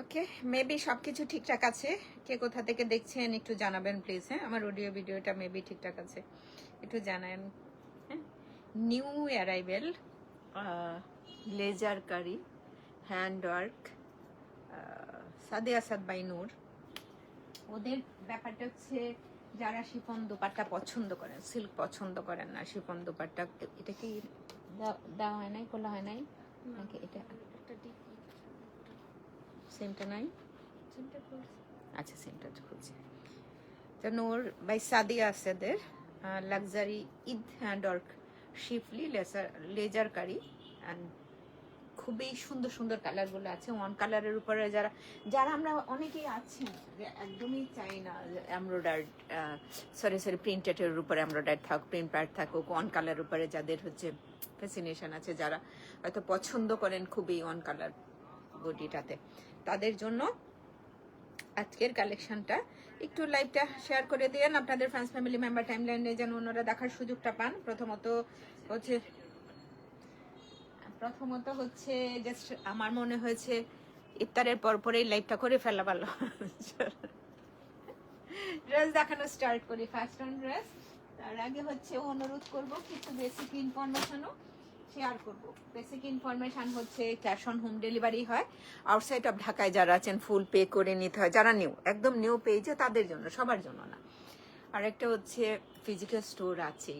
ওকে, maybe সবকিছু ঠিকঠাক আছে। কে কোথা থেকে দেখছেন একটু জানাবেন প্লিজ। হ্যাঁ, আমার অডিও ভিডিওটা মেবি ঠিকঠাক আছে, একটু জানান। হ্যাঁ, new arrival laser curry hand work Sade Asad by নূর। ওদের ব্যাপারটা হচ্ছে যারা শিফন দোপাট্টা পছন্দ করেন, সিল্ক পছন্দ করেন না, শিফন দোপাট্টা। এটা কি দেওয়া হয় নাই, খোলা হয় নাই নাকি? এটা সেমটা নাই, আচ্ছা সেমটা খুঁজছি। তো নূর বাই সাদিয়া আসাদের luxury Eid hand work schiffli laser কারি, অ্যান্ড খুবই সুন্দর সুন্দর কালারগুলো আছে। ওয়ান কালারের উপরে যারা যারা আমরা অনেকেই আছেন যে একদমই চাই না এমব্রয়ডারি, সরি প্রিন্টেডের উপরে এমব্রয়ডারি থাক, প্রিন্ট পার্ট থাকুক, ওয়ান কালার উপরে যাদের হচ্ছে ফ্যাসিনেশন আছে, যারা হয়তো পছন্দ করেন খুবই ওয়ান কালার বডিটাতে, তাদের জন্য আজকের কালেকশনটা। একটু লাইভটা শেয়ার করে দিয়েন আপনাদের ফ্রেন্ডস ফ্যামিলি মেম্বার টাইমলাইনে, যেন ওনারা দেখার সুযোগটা পান। প্রথমত হচ্ছে জাস্ট আমার মনে হয়েছে ইফতারের পরেই লাইভটা করে ফেলা ভালো। ড্রেস দেখানো স্টার্ট করি। ফার্স্ট অন ড্রেস, তার আগে হচ্ছে অনুরোধ করব কিছু বেসিক ইনফরমেশনও শেয়ার করব। বেসিক ইনফরমেশন হচ্ছে ক্যাশ অন হোম ডেলিভারি হয়। আউটসাইড অফ ঢাকায় যারা আছেন ফুল পে করে নিতে হয়, যারা নিউ একদম নিউ পেজে তাদের জন্য, সবার জন্য না। আর একটা হচ্ছে ফিজিক্যাল স্টোর আছে।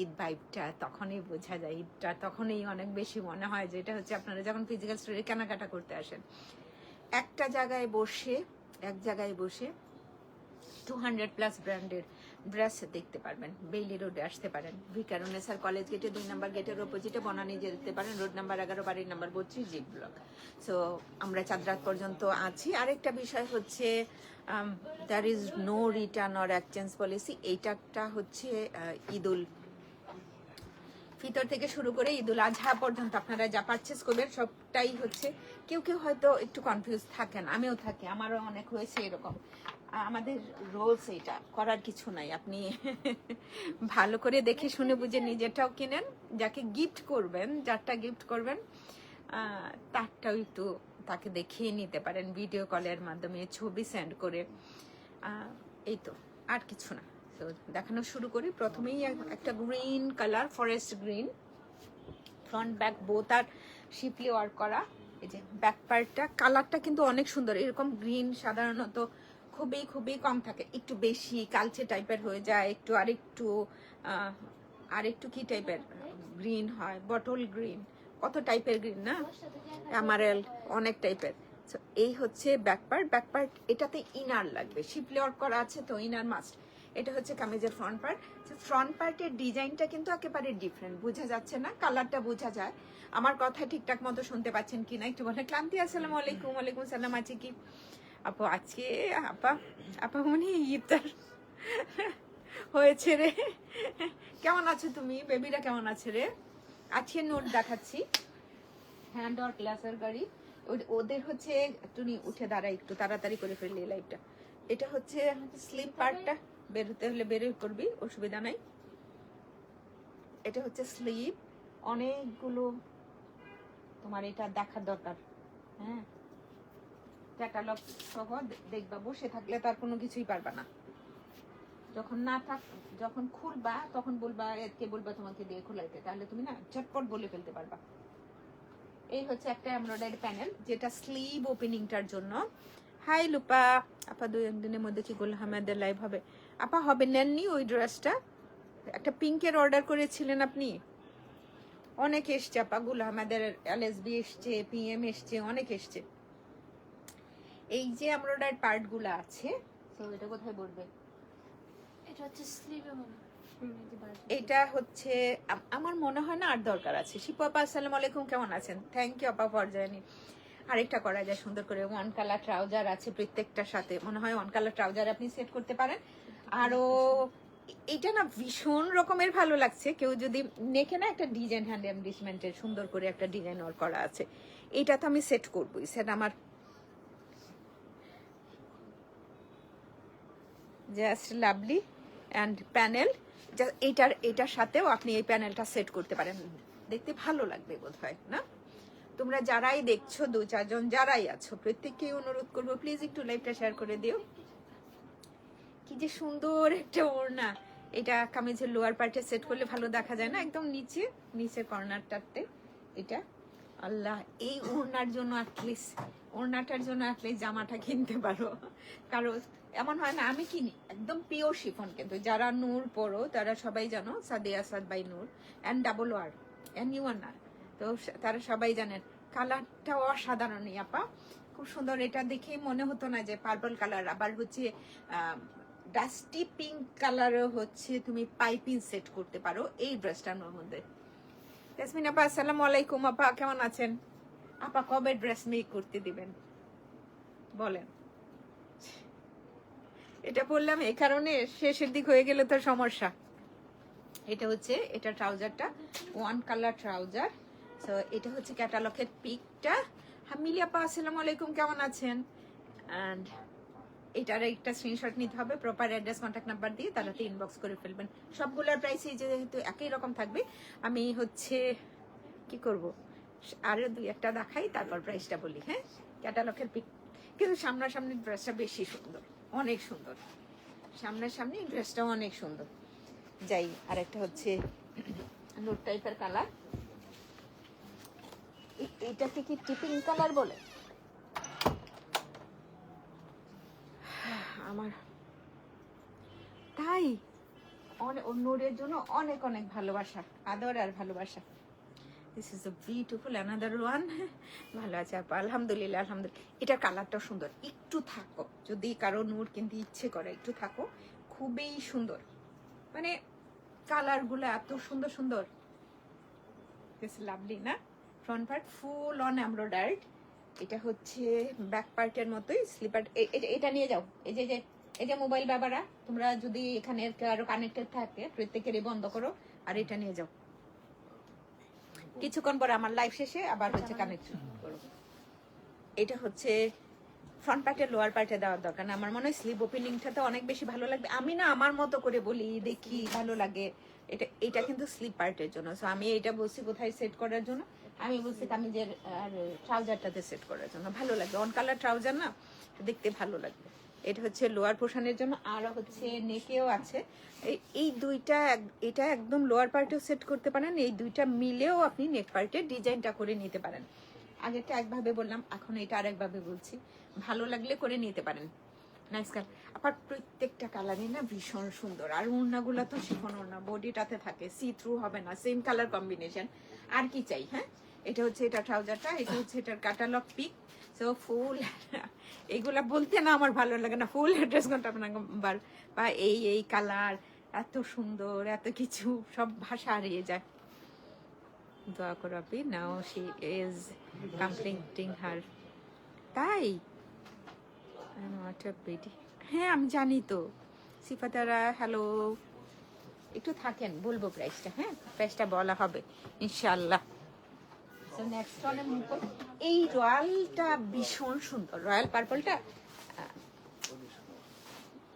ঈদ ভাইবটা তখনই বোঝা যায়, ঈদটা তখনই অনেক বেশি মনে হয়, যেটা হচ্ছে আপনারা যখন ফিজিক্যাল স্টোরে কেনাকাটা করতে আসেন, এক জায়গায় বসে 200+ ব্র্যান্ডের ড্রেস দেখতে পারবেন। বেইলি রোডে আসতে পারেন, ভিকারুনেসার কলেজ গেটে 2 নম্বর গেটের অপোজিটে বনানী যেতে পারেন, রোড নাম্বার 11, বাড়ির নাম্বার 32, জি ব্লক। সো আমরা চাঁদরাত পর্যন্ত আছি। আরেকটা বিষয় হচ্ছে there is no return or exchange policy. এইটা হচ্ছে ঈদুল ফিতর থেকে শুরু করে ঈদুল আজহা পর্যন্ত আপনারা যা পারচেস করবেন সবটাই হচ্ছে, কেউ হয়তো একটু কনফিউজ থাকেন, আমিও থাকি, আমারও অনেক হয়েছে এরকম। আমাদের রোলস এটা করার কিছু নাই। আপনি ভালো করে দেখে শুনে বুঝে নিজেরটাও কিনেন, যাকে গিফট করবেন, যারটা গিফট করবেন তারটাও একটু তাকে দেখিয়ে নিতে পারেন ভিডিও কলের মাধ্যমে, ছবি সেন্ড করে। এই তো, আর কিছু না। তো দেখানো শুরু করি। প্রথমেই একটা green colour, forest green, front back both আর শিপলি ওয়ার্ক করা। এই যে ব্যাক পার্টটা, কালারটা কিন্তু অনেক সুন্দর। এরকম গ্রিন সাধারণত খুবই কম থাকে, একটু বেশি কালচে টাইপের হয়ে যায়, একটু আরেকটু কি টাইপের গ্রিন হয়, বটল গ্রিন, কত টাইপের গ্রিন না, অ্যামারেল, অনেক টাইপের। এই হচ্ছে ব্যাক পার্ট। এটাতে ইনার লাগবে, শিপলি ওয়ার্ক করা আছে তো ইনার মাস্ট। এটা হচ্ছে কামিজের ফ্রন্ট পার্ট। ফ্রন্ট পার্টের ডিজাইনটা কিন্তু একেবারে ডিফারেন্ট, বোঝা যাচ্ছে না, কালারটা বোঝা যায়। আমার কথা ঠিকঠাক মতো শুনতে পাচ্ছেন কিনা একটু বলে। ক্লান্তি, আসসালামু আলাইকুম। ওয়ালাইকুম সালাম। আছে কি আপু? আজকে আপা মনে ইফতার হয়েছে রে। কেমন আছো তুমি? বেবিরা কেমন আছে রে? আজকে নোট দেখাচ্ছি, হ্যান্ড ওয়ার্ক লেজার গাড়ি। ওদের হচ্ছে একটু উঠে দাঁড়াই, একটু তাড়াতাড়ি করে ফেললি লাইভটা। এটা হচ্ছে স্লিপ পার্টটা, বেরোতে হলে বেরোই করবি, অসুবিধা নাই। এটা হচ্ছে স্লিপ, অনেকগুলো তোমার এটা দেখার দরকার। হ্যাঁ, ক্যাটালগ সহ দেখবা, বসে থাকলে তার কোনো কিছুই পারবা না। যখন খুলবা তখন বলবা, কে বলবা তোমাকে দিয়ে খোলাইতে, তাহলে তুমি না ঝটপট বলে ফেলতে পারবা। এই হচ্ছে একটা এমব্রয়ডারি প্যানেল, যেটা স্লিভ ওপেনিংটার জন্য। হাই লুপা আপা, 2 দিনের মধ্যে কি গোল হামাদের লাইভ হবে? আপা হবে, নেননি ওই ড্রেসটা? একটা পিঙ্কের অর্ডার করেছিলেন আপনি? অনেক এসছে আপা, গুল আমাদের LSB এসছে, PM এসছে, অনেক এসছে। এই যে এমব্রয়ডারি পার্ট গুলো আছে, তো এটা কোথায় বলবে? এটা হচ্ছে স্লিভে মনে। এটা হচ্ছে আমার মনে হয় না আর দরকার আছে। শিপু আপা আসসালামু আলাইকুম, কেমন আছেন? থ্যাংক ইউ আপা ফর জয়নিং। আরেকটা করা যায় সুন্দর করে, ওয়ান কালার ট্রাউজার আছে প্রত্যেকটার সাথে, মনে হয় ওয়ান কালার ট্রাউজার আপনি সেট করতে পারেন। আরো এটা না ভীষণ রকমের ভালো লাগছে। কেউ যদি নেকে না একটা ডিজাইন, হ্যান্ড এমব্রিজমেন্টের সুন্দর করে একটা ডিজাইন ওয়ার্ক করা আছে, এইটা তো আমি সেট করবই। সেট আমার জাস্ট লাভলি অ্যান্ড প্যানেল। এটার সাথেও আপনি এই প্যানেলটা সেট করতে পারেন, দেখতে ভালো লাগবে বোধ হয় না? তোমরা যারাই দেখছো 2-4 জন যারাই আছো প্রত্যেককেই অনুরোধ করবো প্লিজ একটু লাইভটা শেয়ার করে দিও। কি যে সুন্দর একটা ওড়না, এটা কামিজের লোয়ার পার্টে সেট করলে ভালো দেখা যায় না, একদম নিচে কর্নারটাতে এটা। আল্লাহ, এই ওড়নার জন্য অ্যাটলিস্ট ওড়নাটার জন্য অ্যাটলিস্ট জামাটা কিনতে পারো, কারণ এমন হয় না আমি কিনি একদম পিওর শিফন। কিন্তু যারা নূর পরো তারা সবাই জানো Sadia Asad by Noor and double ওয়ার অ্যান্ড ইউয়ানার, তো তারা সবাই জানেন কালারটা অসাধারণই আপা, খুব সুন্দর। এটা দেখেই মনে হতো না যে পার্পল কালার, আবার হচ্ছে ডাস্টি পিঙ্ক কালারও হচ্ছে তুমি পাইপিং সেট করতে পারো এই ড্রেসটার মধ্যে। ইয়াসমিন আপা আসসালামু আলাইকুম, আপা কেমন আছেন? আপা কবে ড্রেস মেক করতে দিবেন বলেন? এটা বললাম এই কারণে শেষের দিক হয়ে গেলে তো সমস্যা। এটা হচ্ছে এটা ট্রাউজারটা, ওয়ান কালার ট্রাউজার। সো এটা হচ্ছে ক্যাটালগের পিকটা। হামিলি আপা আসসালামু আলাইকুম, কেমন আছেন? অ্যান্ড এটার একটা স্ক্রিনশট নিতে হবে, প্রপার অ্যাড্রেস কন্ট্যাক্ট নাম্বার দিয়ে তারাতে ইনবক্স করে ফেলবেন। সবগুলোর প্রাইসই যেহেতু একই রকম থাকবে, আমি হচ্ছে কি করব আরো 2-1টা দেখাই তারপর প্রাইসটা বলি। হ্যাঁ, ক্যাটালগের পিক, কিন্তু সামনাসামনি ড্রেসটা বেশি সুন্দর, অনেক সুন্দর। সামনাসামনি ড্রেসটা অনেক সুন্দর। যাই, আর একটা হচ্ছে নোট টাইপের কালার, এইটাকে কি টিপিং কালার বলে আমার, তাই নোরের জন্য অনেক অনেক ভালোবাসা, আদর আর ভালোবাসা। This is a beautiful another one. ভালো আছে আপা, আলহামদুলিল্লাহ আলহামদুলিল্লাহ। এটার কালারটাও সুন্দর, একটু থাকো যদি কারো নূর কিনতে ইচ্ছে করে, একটু থাকো, খুবই সুন্দর, মানে কালারগুলো এত সুন্দর সুন্দর। দিস লাভলি না? Front part full on embroidered, এটা হচ্ছে ব্যাক পার্টের মতোই স্লিপার। এটা নিয়ে যাও, এই যে মোবাইল বাবারা, তোমরা যদি এখানে আরো কানেক্টেড থাকে প্রত্যেকেরই বন্ধ করো আর এটা নিয়ে যাও। কিছুক্ষণ পরে আমার লাইভ শেষে আবার হচ্ছে কানেক্ট করো। এটা হচ্ছে ফ্রন্ট পার্টে লোয়ার পার্টে দেওয়ার দরকার না, আমার মনে হয় স্লিভ ওপেনিংটাতে অনেক বেশি ভালো লাগবে। আমি না আমার মতো করে বলি, দেখি ভালো লাগে। এটা কিন্তু স্লিভ পার্টের জন্য, সো আমি এটা বলছি কোথায় সেট করার জন্য, আমি বলছি কামিজের আর ট্রাউজারটাতে সেট করার জন্য ভালো লাগবে। অন কালার ট্রাউজার না, দেখতে ভালো লাগবে। এটা হচ্ছে লোয়ার পোর্শনের জন্য, আর হচ্ছে নেকেও আছে। এই দুইটা, এটা একদম লোয়ার পার্টেও সেট করতে পারেন, এই দুইটা মিলেও আপনি নেক পার্টে ডিজাইনটা করে নিতে পারেন। আগেরটা একভাবে বললাম, এখন এটা আরেকভাবে বলছি, ভালো লাগলে করে নিতে পারেন। নাইস কালার, আবার প্রত্যেকটা কালারই না ভীষণ সুন্দর। আর ওড়নাগুলো তো শিফন ওড়না, বডিটাতে থাকে, সি থ্রু হবে না, সেম কালার কম্বিনেশন, আর কি চাই। হ্যাঁ, এটা হচ্ছে এটা ট্রাউজারটা, এটা হচ্ছে এটার ক্যাটালগ পিক। সো ফুল এগুলা বলতে না আমার ভালো লাগে না, ফুল অ্যাড্রেস কন্ট্যাক্ট নাম্বার বা এই কালার এত সুন্দর, এত কিছু, সব ভাষা হারিয়ে যায়। দোয়া করো আপনি, নাও শি ইজ কমপ্লিটিং হার। তাই হ্যাঁ আমি জানি তো। সিফাতারা হ্যালো, একটু থাকেন বলবো প্রাইসটা। হ্যাঁ, প্রাইসটা বলা হবে ইনশাআল্লাহ। নেক্সট ওয়ানে এই রয়্যালটা ভীষণ সুন্দর, রয়্যাল পার্পলটা।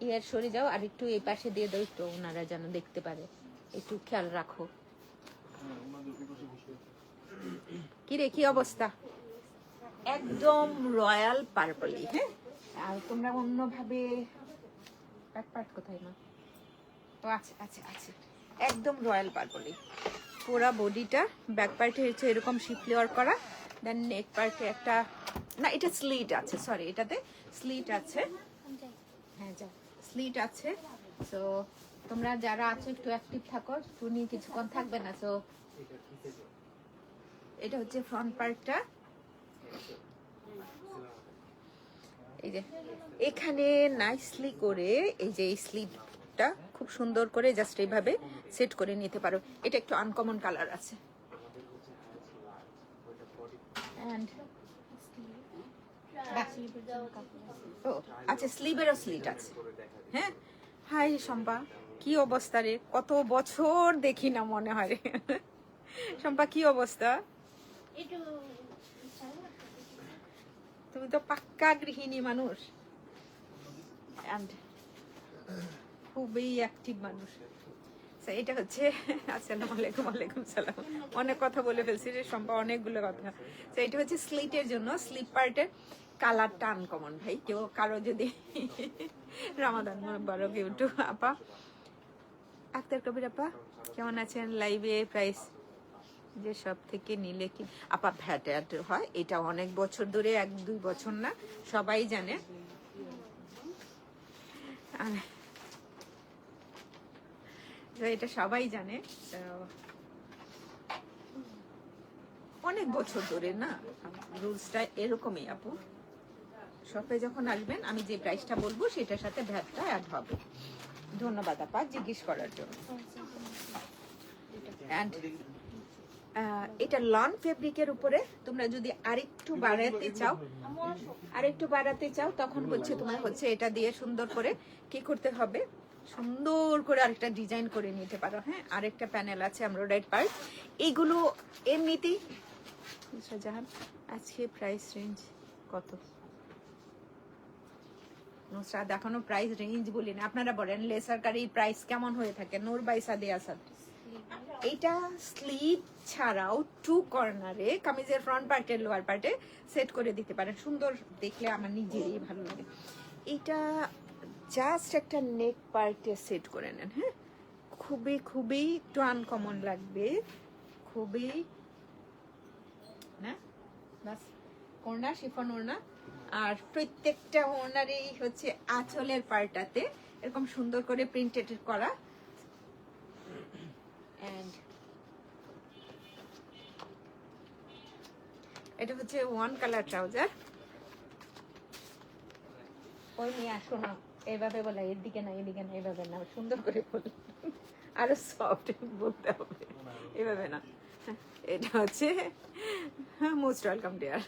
ইয়ার সরে যাও আর একটু এই পাশে দিয়ে দাও, একটু ওনারা যেন দেখতে পারে, একটু খেয়াল রাখো। কি রে, কি অবস্থা? একদম রয়্যাল পার্পলই। হ্যাঁ, আর তোমরা অন্যভাবে ব্যাকপার্ট কোথায় না, ও আছে আছে আছে, একদম রয়্যাল পার্পলই পুরা বডিটা। ব্যাক পার্টে হচ্ছে এরকম শিফলিওর করা, দেন নেক পার্টে একটা, না এটা স্লিট আছে, সরি এটাতে স্লিট আছে। হ্যাঁ যা, স্লিট আছে। সো তোমরা যারা আছো একটু অ্যাক্টিভ থাকো, টুনি কিছুক্ষণ থাকবে না। সো এটা হচ্ছে ফ্রন্ট পার্টটা, এই যে এখানে নাইসলি করে এই যে এই স্লিভটা খুব সুন্দর করে জাস্ট এইভাবে সেট করে নিতে পারো। এটা একটু আনকমন কালার আছে। ও আচ্ছা, স্লিভেরও স্লিট আছে। হ্যাঁ, হাই শম্পা, কি অবস্থা রে? কত বছর দেখি না মনে হয় রে। শম্পা কি অবস্থা? তুমি তো পাক্কা গৃহিণী মানুষ, খুবই অ্যাক্টিভ মানুষ। So, এটা হচ্ছে আসসালামু আলাইকুম, ওয়ালাইকুম সালাম। অনেক কথা বলে ফেলছি রে সম্পা, অনেকগুলো কথা। তো এটা হচ্ছে স্লিটের জন্য, স্লিপ পার্টের কালারটা আনকমন ভাই। কেউ কারো যদি রামাদান মুবারক ইউটিউব আপা, আক্তার কবির আপা কেমন আছেন? লাইভে প্রাইস যে সব থেকে নিলে কি আপা ভ্যাট অ্যাড হয়, এটা অনেক বছর ধরে, 1-2 বছর না, সবাই জানে। তো এটা সবাই জানে, তো অনেক বছর ধরে না, রুলসটা এরকমই আপু। শপে যখন আসবেন আমি যে প্রাইসটা বলবো সেটার সাথে ভ্যাটটা অ্যাড হবে। ধন্যবাদ আপা জিজ্ঞেস করার জন্য। And, এটা লন ফেব্রিকের উপরে তোমরা যদি আরেকটু বাড়াতে চাও তখন বলছে তোমার হচ্ছে এটা দিয়ে সুন্দর করে কি করতে হবে, সুন্দর করে আরেকটা ডিজাইন করে নিতে পারো। হ্যাঁ, আরেকটা প্যানেল আছে এমব্রয়ডারি পার্ট। এইগুলো এমনিতেই জাহান আজকে প্রাইস রেঞ্জ কত? নুসরাত এখনো প্রাইস রেঞ্জ বলি না, আপনারা বলেন লেসারকারি প্রাইস কেমন হয়ে থাকে? নূর বাই সাদিয়া আসাদ। এইটা স্লিভ ছাড়াও 2 কর্নারে কামিজের ফ্রন্ট পার্টে লোয়ার পার্টে সেট করে দিতে পারেন, সুন্দর দেখলে আমার নিজেরই ভালো লাগে। এটা জাস্ট একটা নেক পার্টে সেট করে নেন। হ্যাঁ, খুবই খুবই একটু আনকমন লাগবে, খুবই না বাস। ওড়না শিফন ওড়না, আর প্রত্যেকটা ওড়নারই হচ্ছে আঁচলের পার্টটাতে এরকম সুন্দর করে প্রিন্টেড করা। And এটা হচ্ছে 1 কালার ট্রাউজার। ওই নিয়ে আসো না, এইভাবে বলে এদিকে না এদিকে না, এইভাবে না, সুন্দর করে বল, আরো সফট বলতে হবে, এইভাবে না। এটা হচ্ছে মোস্ট ওয়েলকাম ডিয়ার।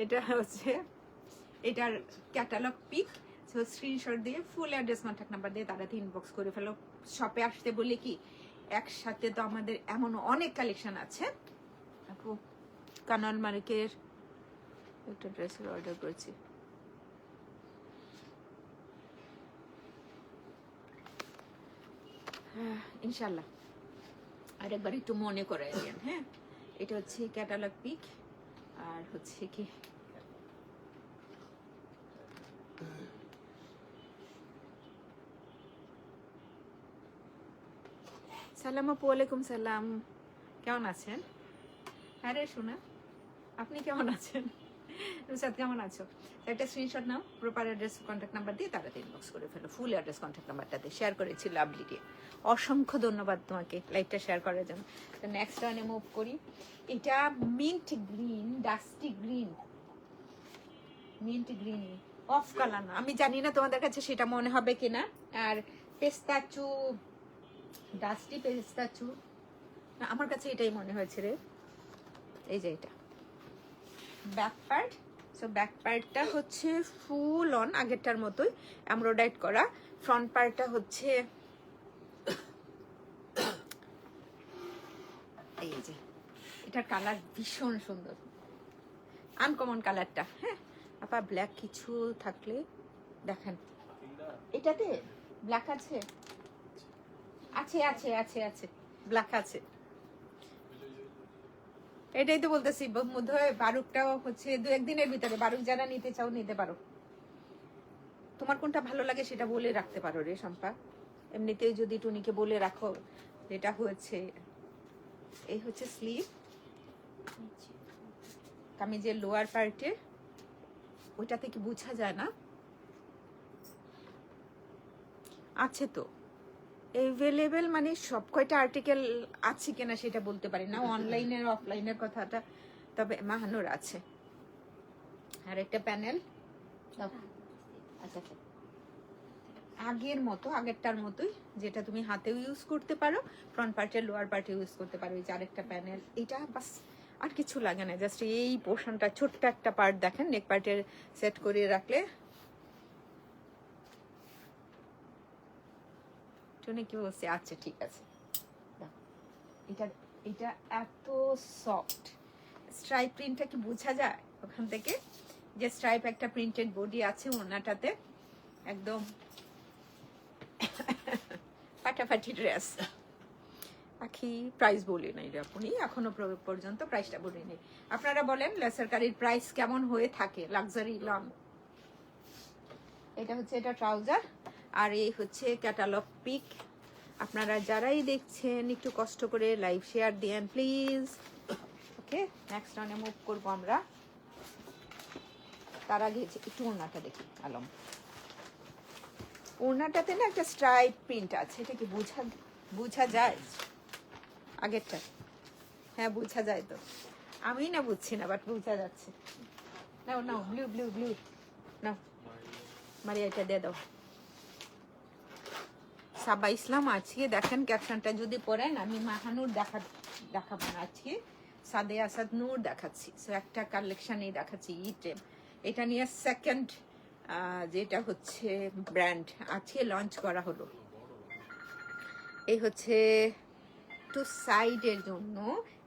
এটা হচ্ছে এটার ক্যাটালগ পিক, স্ক্রিনশট দিয়ে ফুল অ্যাড্রেস কন্ট্যাক্ট নাম্বার দিয়ে তারা ইনবক্স করে ফেলো। শপে আসতে বলে কি একসাথে তো আমাদের এমন অনেক কালেকশন আছে। আপু কানাল মার্কের একটা ড্রেসের অর্ডার করেছি, ইনশাল্লাহ আরেকবার একটু মনে করে দেন। হ্যাঁ, এটা হচ্ছে ক্যাটালগ পিক, আর হচ্ছে কি সালাম আপু, ওয়ালাইকুম সালাম, কেমন আছেন? হ্যাঁ রে শোনা, আপনি কেমন আছেন? রুসাদ কেমন আছো? একটা স্ক্রিনশট নাও, প্রপার অ্যাড্রেস কন্ট্যাক্ট নাম্বার দিয়ে তাড়াতাড়ি ইনবক্স করে ফেলো। ফুল অ্যাড্রেস কন্ট্যাক্ট নাম্বারটাতে শেয়ার করেছি লাভলি দিয়ে। অসংখ্য ধন্যবাদ তোমাকে লাইভটা শেয়ার করার জন্য। তো নেক্সট ওয়ানে মুভ করি। এটা mint green, dusty green, mint green of colour না, আমি জানি না তোমাদের কাছে সেটা মনে হবে কিনা। আর পেস্তাচু, ডাস্টি পেস্তাচু, না আমার কাছে এটাই মনে হয়েছে রে। এই যে এটা ব্যাক পার্ট, সো ব্যাক পার্টটা হচ্ছে ফুল অন আগেরটার মতোই এমব্রয়ডারি করা। ফ্রন্ট পার্টটা হচ্ছে এই যে, এটার কালার ভীষণ সুন্দর, আনকমন কালারটা। হ্যাঁ আপা, ব্ল্যাক কিছু থাকলে দেখেন। এটাতে ব্ল্যাক আছে, আছে আছে আছে আছে ব্ল্যাক আছে। এটাই তো বলতেছি, বোধহয় বারুকটাও হচ্ছে 2-1 দিনের ভিতরে। বারুক যারা নিতে চাও নিতে পারো, তোমার কোনটা ভালো লাগে সেটা বলে রাখতে পারো রে শম্পা। এমনিতেই যদি টুনিকে বলে রাখো, যেটা হচ্ছে এই হচ্ছে স্লিভ, কামিজের লোয়ার পার্টে, ওইটা থেকে বোঝা যায় না আছে তো এভেলেবেল, মানে সব কয়টা আর্টিকেল আছে কিনা সেটা বলতে পারি না, অনলাইনের অফলাইনের কথাটা, তবে মাহানুর আছে। আর একটা প্যানেল আচ্ছা, আগের মতো, আগেরটার মতোই, যেটা তুমি হাতেও ইউজ করতে পারো, ফ্রন্ট পার্টে লোয়ার পার্টে ইউজ করতে পারো। এই যে আরেকটা প্যানেল, এটা বাস, আর কিছু লাগে না, জাস্ট এই পোর্শনটা ছোট্ট একটা পার্ট দেখেন, নেক পার্টের সেট করে রাখলে। টুনি কি বলছে? আচ্ছা ঠিক আছে, এটা এটা এত সফট স্ট্রাইপ প্রিন্টটা কি বোঝা যায় ওখান থেকে? যে স্ট্রাইপ একটা প্রিন্টেড বডি আছে ওনাটাতে, একদম ফাটাফাটি ড্রেস। আখি প্রাইস বলি নাই রে আপনি এখনো পর্যন্ত প্রাইসটা বলি নাই। আপনারা বলেন লেসার কারির প্রাইস কেমন হয়ে থাকে লাক্সারি লং। এটা হচ্ছে এটা ট্রাউজার আর এই হচ্ছে ক্যাটালগ পিক। আপনারা যারাই দেখছেন একটু কষ্ট করে লাইভ শেয়ার দেন প্লিজ। ওকে, নেক্সট রানে মুভ করবো আমরা। তার আগে একটু ওড়নাটা দেখি আলম। ওড়নাটাতে না একটা স্ট্রাইপ প্রিন্ট আছে, এটা কি বোঝা যায় আগেরটা? হ্যাঁ বোঝা যায় তো, আমি না বুঝছি না বাট বোঝা যাচ্ছে। নাও নাও ব্লু ব্লু ব্লু নাও মারিয়া, এটা দিয়ে দাও। সাবা ইসলাম আজকে দেখেন ক্যাপশনটা যদি পড়েন, আমি মাহানুর দেখাবো না, আজকে সাদে আসাদ নূর দেখাচ্ছি। সো একটা কালেকশনই দেখাচ্ছি ইটেম। এটা নিয়ে সেকেন্ড যেটা হচ্ছে ব্র্যান্ড আজকে লঞ্চ করা হলো। এই হচ্ছে টু সাইডের জন্য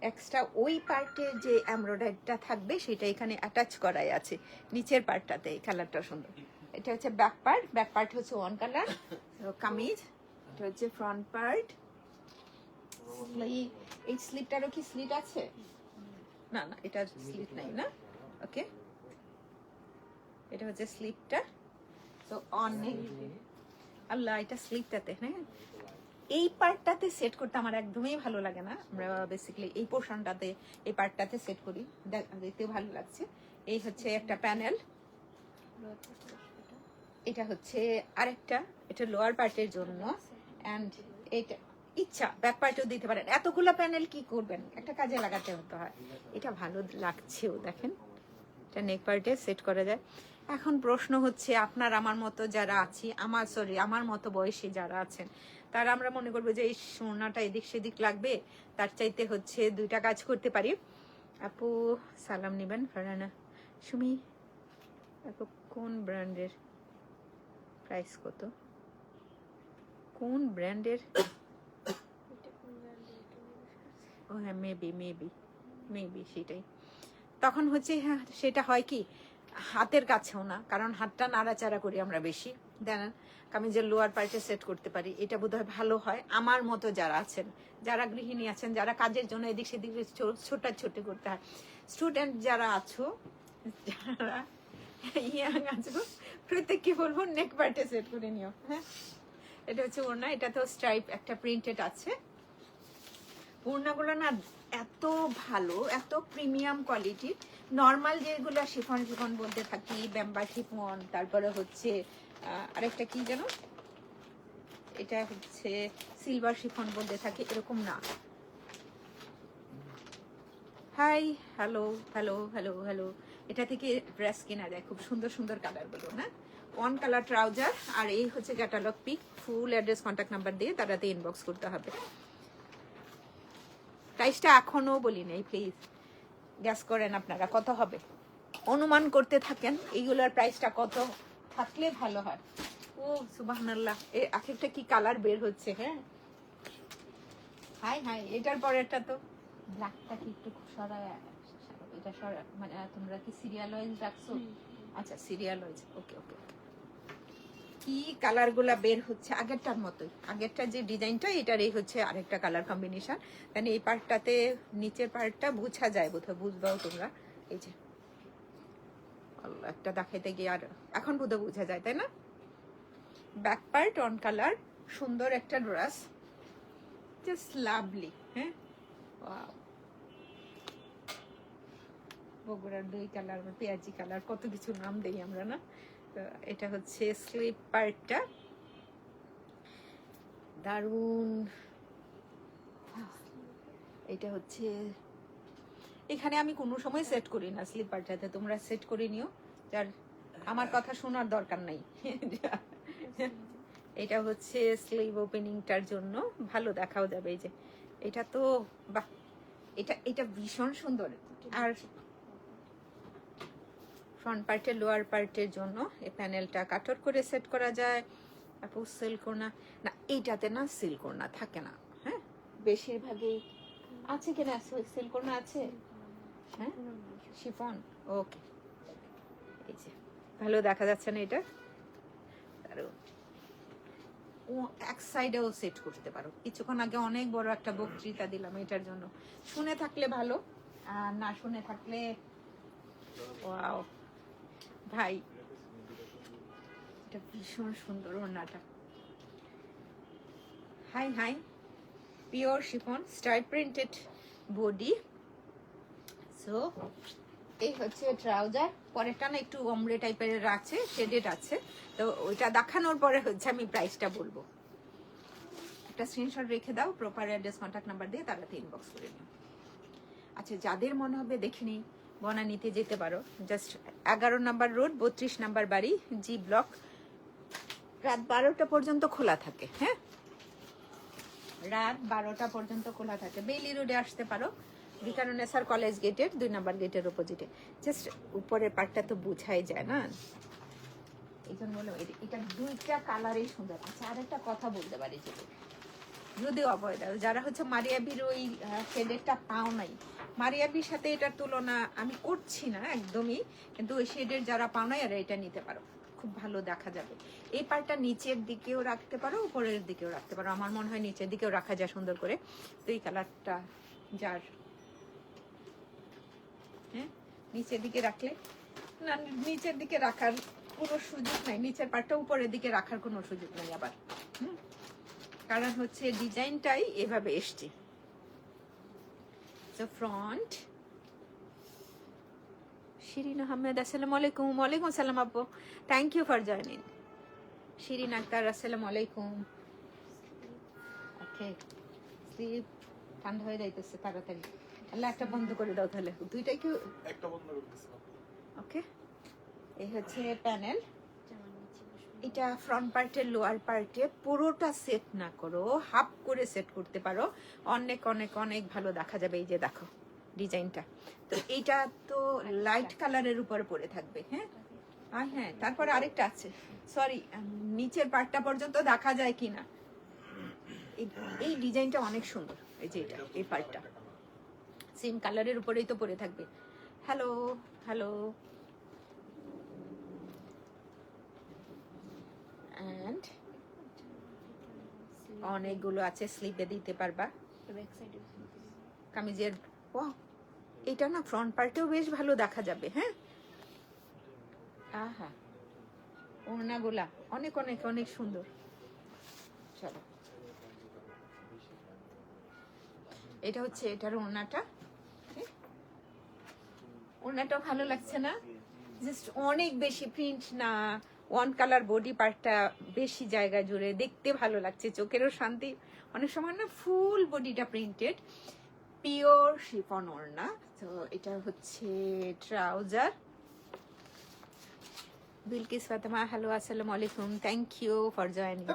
এক্সট্রা ওই পার্টে যে এমব্রয়ডারিটা থাকবে সেটা এখানে অ্যাটাচ করাই আছে নিচের পার্টটাতে। এই কালারটা সুন্দর। এটা হচ্ছে ব্যাক পার্ট, ব্যাক পার্ট হচ্ছে ওয়ান কালার কামিজ। এটা হচ্ছে ফ্রন্ট পার্ট। এই স্লিপটারও কি স্লিট আছে? না না, এটা স্লিট নাই না। ওকে, এটা হচ্ছে স্লিপটা। তো অনেক আল্লাহ, এটা স্লিপটাতে হ্যাঁ এই পার্টটাতে সেট করতে আমার একদমই ভালো লাগে না। আমরা বেসিক্যালি এই পোর্শনটাতে এই পার্টটাতে সেট করি, দেখতে ভালো লাগছে। এই হচ্ছে একটা প্যানেল। এটা হচ্ছে আরেকটা, এটা লোয়ার পার্টের জন্য। অ্যান্ড এটা ইচ্ছা ব্যাক পার্টেও দিতে পারেন। এতগুলো প্যানেল কি করবেন, একটা কাজে লাগাতে হতে হয়। এটা ভালো লাগছেও দেখেন, এটা নেক পার্টে সেট করা যায়। এখন প্রশ্ন হচ্ছে আপনার আমার মতো যারা আছি, আমার মতো বয়সী যারা আছেন, তারা আমরা মনে করবো যে এই সোনাটা এদিক সেদিক লাগবে, তার চাইতে হচ্ছে দুইটা কাজ করতে পারি। আপু সালাম নিবেন ফারহানা সুমি। আপু কোন ব্র্যান্ডের, প্রাইস কত, কোন ব্র্যান্ডের? ও হ্যাঁ মেবি সেটাই। তখন হচ্ছে হ্যাঁ সেটা হয় কি হাতের কাছেও না, কারণ হাতটা নাড়াচাড়া করি আমরা বেশি। দেন কামিজের লোয়ার পার্টে সেট করতে পারি, এটা বোধহয় ভালো হয়। আমার মতো যারা আছেন, যারা গৃহিণী আছেন, যারা কাজের জন্য এদিক সেদিক ছোটাছুটি করতে হয়, স্টুডেন্ট যারা আছো, যারা ইয়াং আছো, প্রত্যেককে বলবো নেক পার্টে সেট করে নিও। হ্যাঁ, এটা হচ্ছে ওড়না, এটা তো স্ট্রাইপ একটা প্রিন্টেড আছে। ওড়নাগুলো না এত ভালো, এত প্রিমিয়াম কোয়ালিটি। নর্মাল যেগুলো শিফন বলতে থাকি, ব্যাম্বা শিফন, তারপরে হচ্ছে আরেকটা কি যেন, এটা হচ্ছে সিলভার শিফন বলতে থাকি, এরকম না। Hi, hello hello hello hello. এটা থেকে ড্রেস কেনা যায়, খুব সুন্দর সুন্দর কালারগুলো। হ্যাঁ, ওয়ান কালার ট্রাউজার। আর এই হচ্ছে catalogue pic. Full address contact number দিয়ে তারাতে ইনবক্স করতে হবে। প্রাইসটা এখনো বলি নাই, প্লিজ গ্যাস করেন আপনারা কত হবে, অনুমান করতে থাকেন এইগুলোর প্রাইসটা কত থাকলে ভালো হয়। ও সুবহানাল্লাহ, এই আখেরটা কি কালার বের হচ্ছে। হ্যাঁ হাই হাই, এটার পরেরটা তো ব্ল্যাকটা কি একটু সরায়, এটা সরা, মানে তোমরা কি সিরিয়াল ওয়াইজ রাখছো? আচ্ছা সিরিয়াল ওয়াইজ, ওকে ওকে ওকে। কি কালার গুলা বের হচ্ছে আগেরটার মতোই, আগেরটা যে ডিজাইনটা এটার এই হচ্ছে আরেকটা কালার কম্বিনেশন। মানে এই পার্টটাতে নিচের পার্টটা বোঝা যায়, বোধহয় বুঝবাও তোমরা। এই যে আল্লাহ, একটা দেখাইতে গিয়ে আর এখন বোধহয় বোঝা যায়, তাই না? ব্যাক পার্ট অন কালার, সুন্দর একটা ড্রেস, জাস্ট লাভলি। হ্যাঁ, ওয়াও, বগুড়ার দুই কালার, পেঁয়াজি কালার, কত কিছু নাম দেই আমরা না। তো এটা হচ্ছে স্লিপ পার্টটা, দারুন। এটা হচ্ছে, এখানে আমি কোনো সময় সেট করি না স্লিপারটাতে, তোমরা সেট করে নিও, যার আমার কথা শোনার দরকার নাই। এটা হচ্ছে স্লিভ ওপেনিংটার জন্য ভালো দেখাও যাবে। এই যে এটা তো বাহ, এটা ভীষণ সুন্দর। আর ফ্রন্ট পার্টের লোয়ার পার্টের জন্য এই প্যানেলটা কাটর করে সেট করা যায়। তারপর সিল্কোনা না, এইটাতে না সিল্কোনা থাকে না। হ্যাঁ, বেশিরভাগই আছে কিনা সিল্কোনা আছে। হ্যাঁ, শিফন, ওকে। এই যে ভালো দেখা যাচ্ছে না এটা, দারুণ। ও এক সাইডেও সেট করতে পারো। কিছুক্ষণ আগে অনেক বড় একটা বক্তৃতা দিলাম এটার জন্য, শুনে থাকলে ভালো, আর না শুনে থাকলে ওয়াও ভাই, এটা ভীষণ সুন্দর ওড়নাটা। High high, pure chiffon stripe printed body. So এই হচ্ছে ট্রাউজার। পরেরটা না একটু অমরে টাইপের আছে, শেডেড আছে, তো ওইটা দেখানোর পরে হচ্ছে আমি প্রাইসটা বলবো। একটা স্ক্রিনশট রেখে দাও, প্রপার অ্যাড্রেস কন্ট্যাক্ট নাম্বার দিয়ে তাড়াতাড়ি ইনবক্স করে নিও। আচ্ছা, যাদের মনে হবে দেখে নিই, বনানীতে যেতে পারো। জাস্ট 11 নম্বর রোড, 32 নম্বর বাড়ি, জি ব্লক। রাত 12টা পর্যন্ত খোলা থাকে। হ্যাঁ, রাত 12টা পর্যন্ত খোলা থাকে। বেইলি রোডে আসতে পারো, বিকারুনেসার কলেজ গেটের 2 নম্বর গেটের অপোজিটে। জাস্ট উপরের পার্টটা তো বুঝাই যায় না, এই জন্য বললাম এটা দুইটা কালারই সুন্দর। আচ্ছা, আর একটা কথা বলতে পারি, যদিও অবয় দাও, যারা হচ্ছে মারিয়াবির ওই শেডেরটা পাও নাই, মারিয়াবির সাথে এটার তুলনা আমি করছি না একদমই, কিন্তু ওই শেডের যারা পাও নাই আর এটা নিতে পারো, খুব ভালো দেখা যাবে। এই পার্টটা নিচের দিকেও রাখতে পারো, উপরের দিকেও রাখতে পারো। আমার মনে হয় নিচের দিকেও রাখা যায় সুন্দর করে। তো এই কালারটা যার, হ্যাঁ, নিচের দিকে রাখলে না, নিচের দিকে রাখার কোনো সুযোগ নাই, নিচের পার্টটা উপরের দিকে রাখার কোনো সুযোগ নাই আবার। কারণ হচ্ছে ডিজাইনটাই এভাবে এসছে। তো ফ্রন্ট। শিরিন আহমেদ, আসসালামু আলাইকুম। ওয়ালাইকুম আসসালাম আপু, thank you for joining. Shirin Akter, আসসালামু আলাইকুম। ওকে, স্লিপ ঠান্ডা হয়ে যাইতেছে তাড়াতাড়ি। আল্লাহ একটা বন্ধ করে দাও তাহলে, দুইটাই কি একটা বন্ধ করতেছি। ওকে। এই হচ্ছে প্যানেল। এটা ফ্রন্ট পার্টের লোয়ার পার্টে পুরোটা সেট না করো, হাফ করে সেট করতে পারো, অনেক অনেক অনেক ভালো দেখা যাবে। এই যে দেখো ডিজাইনটা, তো এইটা তো লাইট কালারের উপরে পড়ে থাকবে। হ্যাঁ, আর হ্যাঁ, তারপরে আরেকটা আছে, সরি, নিচের পার্টটা পর্যন্ত দেখা যায় কিনা। এই ডিজাইনটা অনেক সুন্দর। এই যে এটা, এই পার্টটা সেম কালারের উপরেই তো পড়ে থাকবে। হ্যালো হ্যালো, এন্ড অনেকগুলো আছে, স্লিপে দিতে পারবা কামিজের। ওয়াও, এটা না ফ্রন্ট পার্টেও বেশ ভালো দেখা যাবে। হ্যাঁ, আহা, ওড়নাগুলা অনেক অনেক অনেক সুন্দর। চলো, এটা হচ্ছে এটার ওড়নাটা। ওড়নাটাও ভালো লাগছে না? জাস্ট অনেক বেশি প্রিন্ট না, ওয়ান কালার বডি পার্টটা বেশি জায়গা জুড়ে দেখতে ভালো লাগছে, চোখেরও শান্তি। অনেক সময় না ফুল বডিটা প্রিন্টেড, পিওর শিফন ওড়না। তো এটা হচ্ছে ট্রাউজার। বিলকিস ফাতেমা, হ্যালো, আসসালামু আলাইকুম, থ্যাংক ইউ ফর জয়েনিং।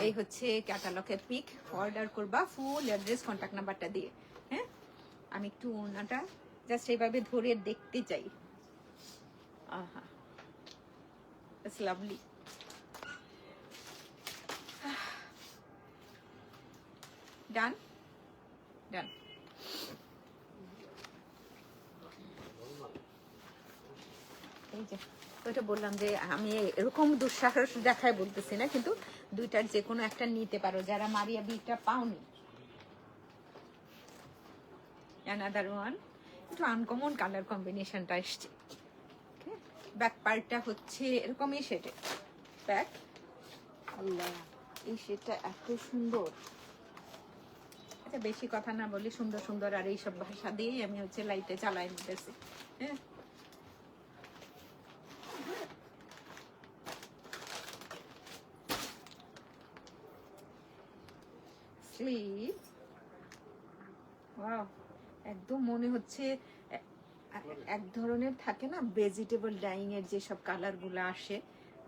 এই হচ্ছে ক্যাটালগের পিক, অর্ডার করবা ফুল অ্যাড্রেস কন্ট্যাক্ট নাম্বারটা দিয়ে। হ্যাঁ, আমি একটু ওড়নাটা জাস্ট এইভাবে ধরে দেখতে চাই। আহা, ইটস লাভলি। ডান ডান। এই যে ওইটা বললাম যে আমি এরকম দুঃসাহস দেখায় বলতেছি না, কিন্তু দুইটার যে কোনো একটা নিতে পারো যারা মারিয়া বিটা পাওনি। অ্যানাদার ওয়ান, একটু আনকমন কালার কম্বিনেশনটা এসছে। ব্যাক পার্টটা হচ্ছে এরকমই শেডে ব্যাক। আল্লাহ, এই শেডটা এত সুন্দর। আচ্ছা, বেশি কথা না বলি, সুন্দর সুন্দর আর এইসব ভাষা দিয়েই আমি হচ্ছে লাইটে চালাই নিতেছি। হ্যাঁ, স্লিভ, ওয়াও, একদম মনে হচ্ছে এক ধরনের থাকে না ভেজিটেবল ডাইং এর যেসব কালার গুলো আসে,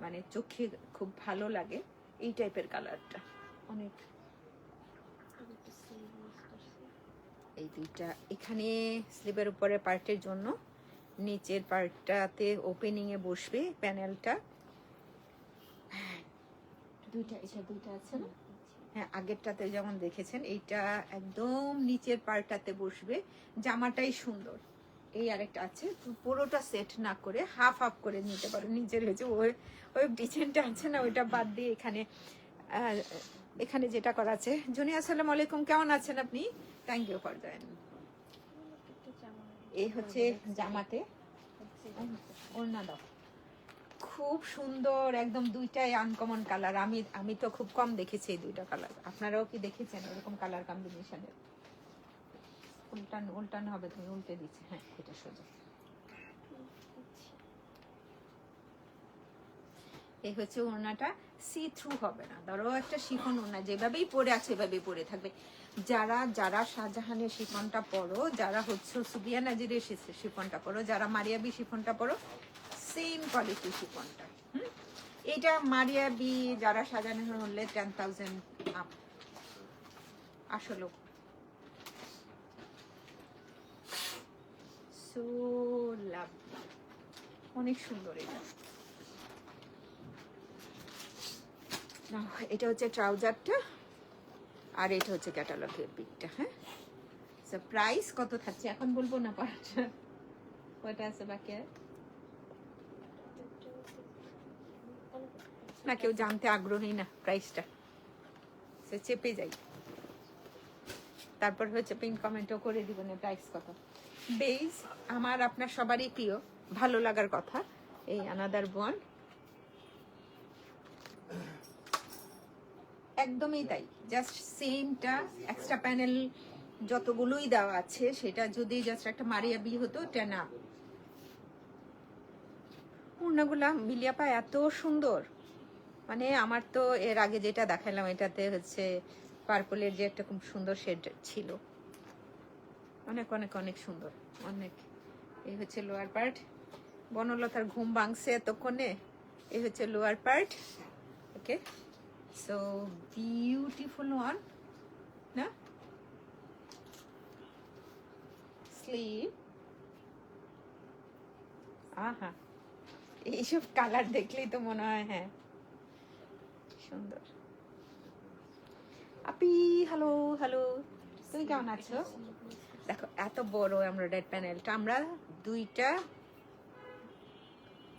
মানে চোখে খুব ভালো লাগে, এই টাইপের কালারটা অনেক। এই দুইটা এখানে স্লিভের উপরে পার্টের জন্য, নিচের পার্টটাতে ওপেনিং এ বসবে প্যানেলটা। দুইটা, এটা দুইটা আছে না? হ্যাঁ, আগেরটাতে যেমন দেখেছেন, এইটা একদম নিচের পার্টটাতে বসবে, জামাটাই সুন্দর। এই আরেকটা আছে, পুরোটা সেট না করে হাফ হাফ করে নিতে পারো। নিচের হয়েছে ওই ডিজাইনটা আছে না, ওইটা বাদ দিয়ে এখানে আর এখানে যেটা করা আছে, জুনি আসসালামু আলাইকুম, কেমন আছেন আপনি? Thank you for join. এই হচ্ছে জামাতে ওড়না দাও, খুব সুন্দর একদম, দুইটাই আনকমন কালার। আমি তো খুব কম দেখেছি এই দুইটা কালার। আপনারাও কি দেখেছেন এরকম কালার কম্বিনেশনের? উল্টান উল্টান হবে, তুমি উল্টে দিচ্ছে। হ্যাঁ, এটা সোজা। এই হচ্ছে ওড়নাটা, সি থ্রু হবে না। ধরো একটা শিফন ওড়না, যেভাবেই পরে আছে এভাবেই পরে থাকবে। যারা যারা শাহজাহানের শিফনটা পরো, যারা হচ্ছে সুবিয়া নাজিরের শিফনটা পরো, যারা মারিয়াবি শিফনটা পরো, সেম কোয়ালিটি শিফনটা। এটা মারিয়াবি যারা শাহজাহানের হলে 10,000 আপ। আসলে সো লাভলি, অনেক সুন্দর এটা। এটা হচ্ছে ট্রাউজারটা, আর এটা হচ্ছে ক্যাটালগের পিকটা। হ্যাঁ, প্রাইস কত থাকছে এখন বলবো না, পাঁচটা কয়টা আছে বাকি? না, কেউ জানতে আগ্রহী না প্রাইসটা, সে চেপে যাই। তারপর হচ্ছে পিন কমেন্টও করে দিবেন প্রাইস কত। বেজ আমার আপনার সবারই প্রিয়, ভালো লাগার কথা। এই আনাদার ওয়ান, একদমই তাই, জাস্ট সেমটা। এক্সট্রা প্যানেল যতগুলোই দেওয়া আছে, সেটা যদি জাস্ট একটা মারিয়াবি হতো, টেনা ওড়নাগুলা মিলিয়াপা এত সুন্দর। মানে আমার তো এর আগে যেটা দেখালাম, এটাতে হচ্ছে পার্পলের যে একটা খুব সুন্দর শেড ছিল, অনেক অনেক অনেক সুন্দর, অনেক। এই হচ্ছে লোয়ার পার্ট, বনলতার ঘুম ভাঙছে এতক্ষণে। এই হচ্ছে লোয়ার পার্ট। ওকে, সো বিউটিফুল ওয়ান না? স্লিভ, আহা, এইসব কালার দেখলেই তো মনে হয় হ্যাঁ সুন্দর। আপি হ্যালো হ্যালো, তুমি কেমন আছো? দেখো এত বড় এমব্রয়ডারি প্যানেলটা আমরা দুইটা,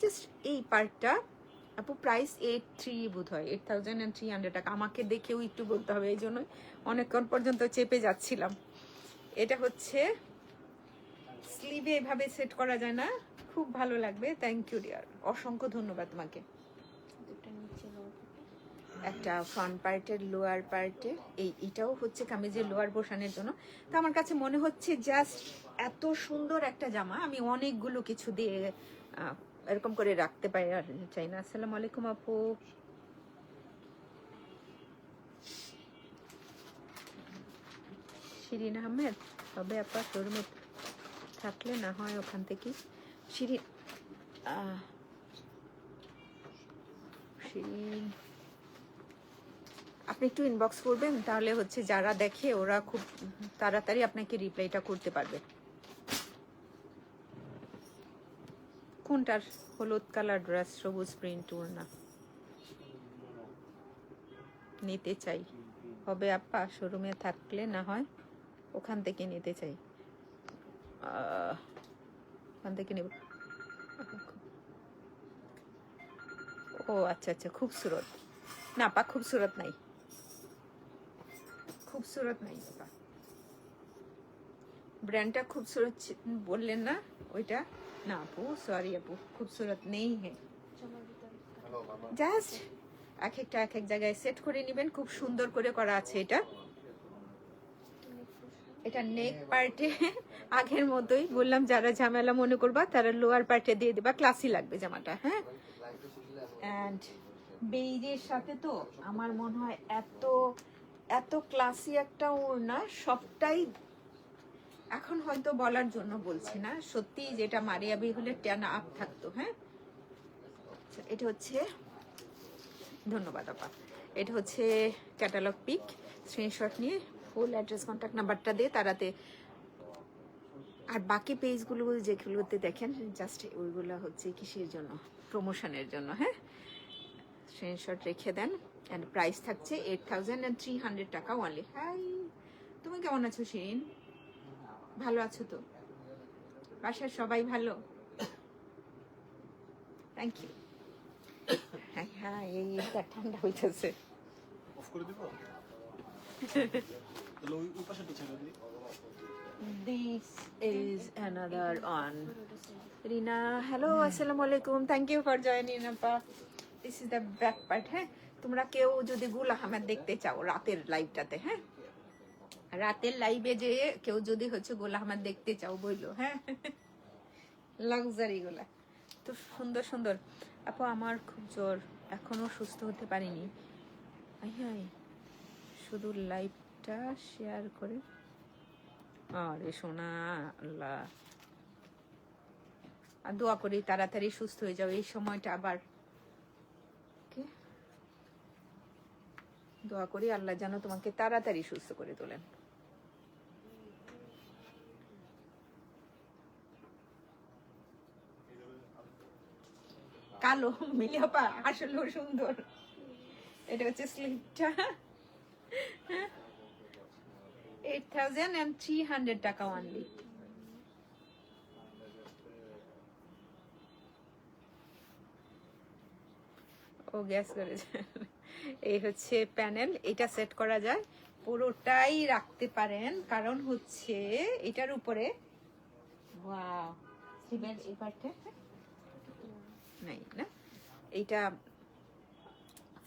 জাস্ট এই পার্টটা আপু প্রাইস 83 বোধ হয়, 8,300 টাকা। আমাকে দেখেও একটু বলতে হবে, এই জন্য অনেকক্ষণ পর্যন্ত চেপে যাচ্ছিলাম। এটা হচ্ছে স্লিভে এভাবে সেট করা যায় না, খুব ভালো লাগবে। থ্যাংক ইউ ডিয়ার, অসংখ্য ধন্যবাদ তোমাকে। একটা ফ্রন্ট পার্টের, লোয়ার পার্টের, এটাও হচ্ছে কামিজের লোয়ার পোর্শনের জন্য। তো আমার কাছে মনে হচ্ছে জাস্ট এত সুন্দর একটা জামা আমি অনেকগুলো কিছু দিয়ে এরকম করে রাখতে পারি আর চাই না। আসসালামু আলাইকুম আপু। শিরিন আহমেদ, তবে আপনার শোরুমে থাকলে না হয় ওখান থেকে শিরিন শিরিন আপনি একটু ইনবক্স করবেন, তাহলে হচ্ছে যারা দেখে ওরা খুব তাড়াতাড়ি আপনাকে রিপ্লাইটা করতে পারবে। কোনটার? হলুদ কালার ড্রেস, সবুজ প্রিন্ট ওড়না নিতে চাই, হবে আপা শোরুমে থাকলে না হয় ওখান থেকে নিতে চাই। ওখান থেকে নেব। ও আচ্ছা আচ্ছা, খুবসুরত না আপা, খুবসুরত নাই, খুবসুরত নাই আপা। ব্র্যান্ডটা খুবসুরত বললেন না ওইটা? না আপু, সরি আপু, খুবসুরত নেই। হ্যাঁ, জাস্ট এক একটা এক এক জায়গায় সেট করে নেবেন, খুব সুন্দর করে করা আছে এটা। এটা নেক পার্টে আগের মতোই বললাম, যারা ঝামেলা মনে করবা তারা লোয়ার পার্টে দিয়ে দেবা, ক্লাসি লাগবে জামাটা। হ্যাঁ, অ্যান্ড বেইজের সাথে তো আমার মনে হয় এত এত ক্লাসি একটা ওড়না, সবটাই এখন হয়তো বলার জন্য বলছি না, সত্যি যেটা মারিয়াবি হলে টেন আপ থাকতো। হ্যাঁ, এটা হচ্ছে, ধন্যবাদ আপা, এটা হচ্ছে ক্যাটালগ পিক। স্ক্রিনশট নিয়ে ফুল অ্যাড্রেস কন্ট্যাক্ট নাম্বারটা দিয়ে তারাতে, আর বাকি পেজগুলো যেগুলোতে দেখেন জাস্ট ওইগুলো হচ্ছে কিসের জন্য, প্রমোশনের জন্য। হ্যাঁ, স্ক্রিনশট রেখে দেন। অ্যান্ড প্রাইস থাকছে 8,300 টাকা অনলি। হাই, তুমি কেমন আছো শিরিন? ভালো আছো তো? বাসার সবাই ভালো? Thank you. হ্যাঁ হ্যাঁ, এই ঠান্ডা হইতেছে। করে দিব তাহলে ওই পাশেটা ছেড়ে দিই This is another one. Rina, hello, assalamu alaikum. Thank you for joining, Appa. This is the back part, হ্যাঁ? তোমরা কেউ যদি গুল আহমেদ দেখতে চাও রাতের লাইভটাতে, হ্যাঁ? রাতের লাইভে যে কেউ যদি হচ্ছে গুল আহমেদ দেখতে চাও বইলো, হ্যাঁ? লাক্সারি গুলা তো সুন্দর সুন্দর। আপু আমার খুব জ্বর, এখনো সুস্থ হতে পারিনি। শুধু লাইভটা শেয়ার করে আরে সোনা আল্লাহ, আর দোয়া করি তাড়াতাড়ি সুস্থ হয়ে যাও। এই সময়টা আবার দোয়া করি আল্লাহ যেন তোমাকে তাড়াতাড়ি সুস্থ করে তোলেন। কালো মিলিয়াপা আসলেও সুন্দর। এটা হচ্ছে স্লিপটা 8,300 টাকা অনলি। ও গ্যাস করেছে। এই হচ্ছে প্যানেল, এটা সেট করা যায়, পুরোটাই রাখতে পারেন, কারণ হচ্ছে এটার উপরে ওয়াও সিমেন্ট এই পার্টে নাই না, এইটা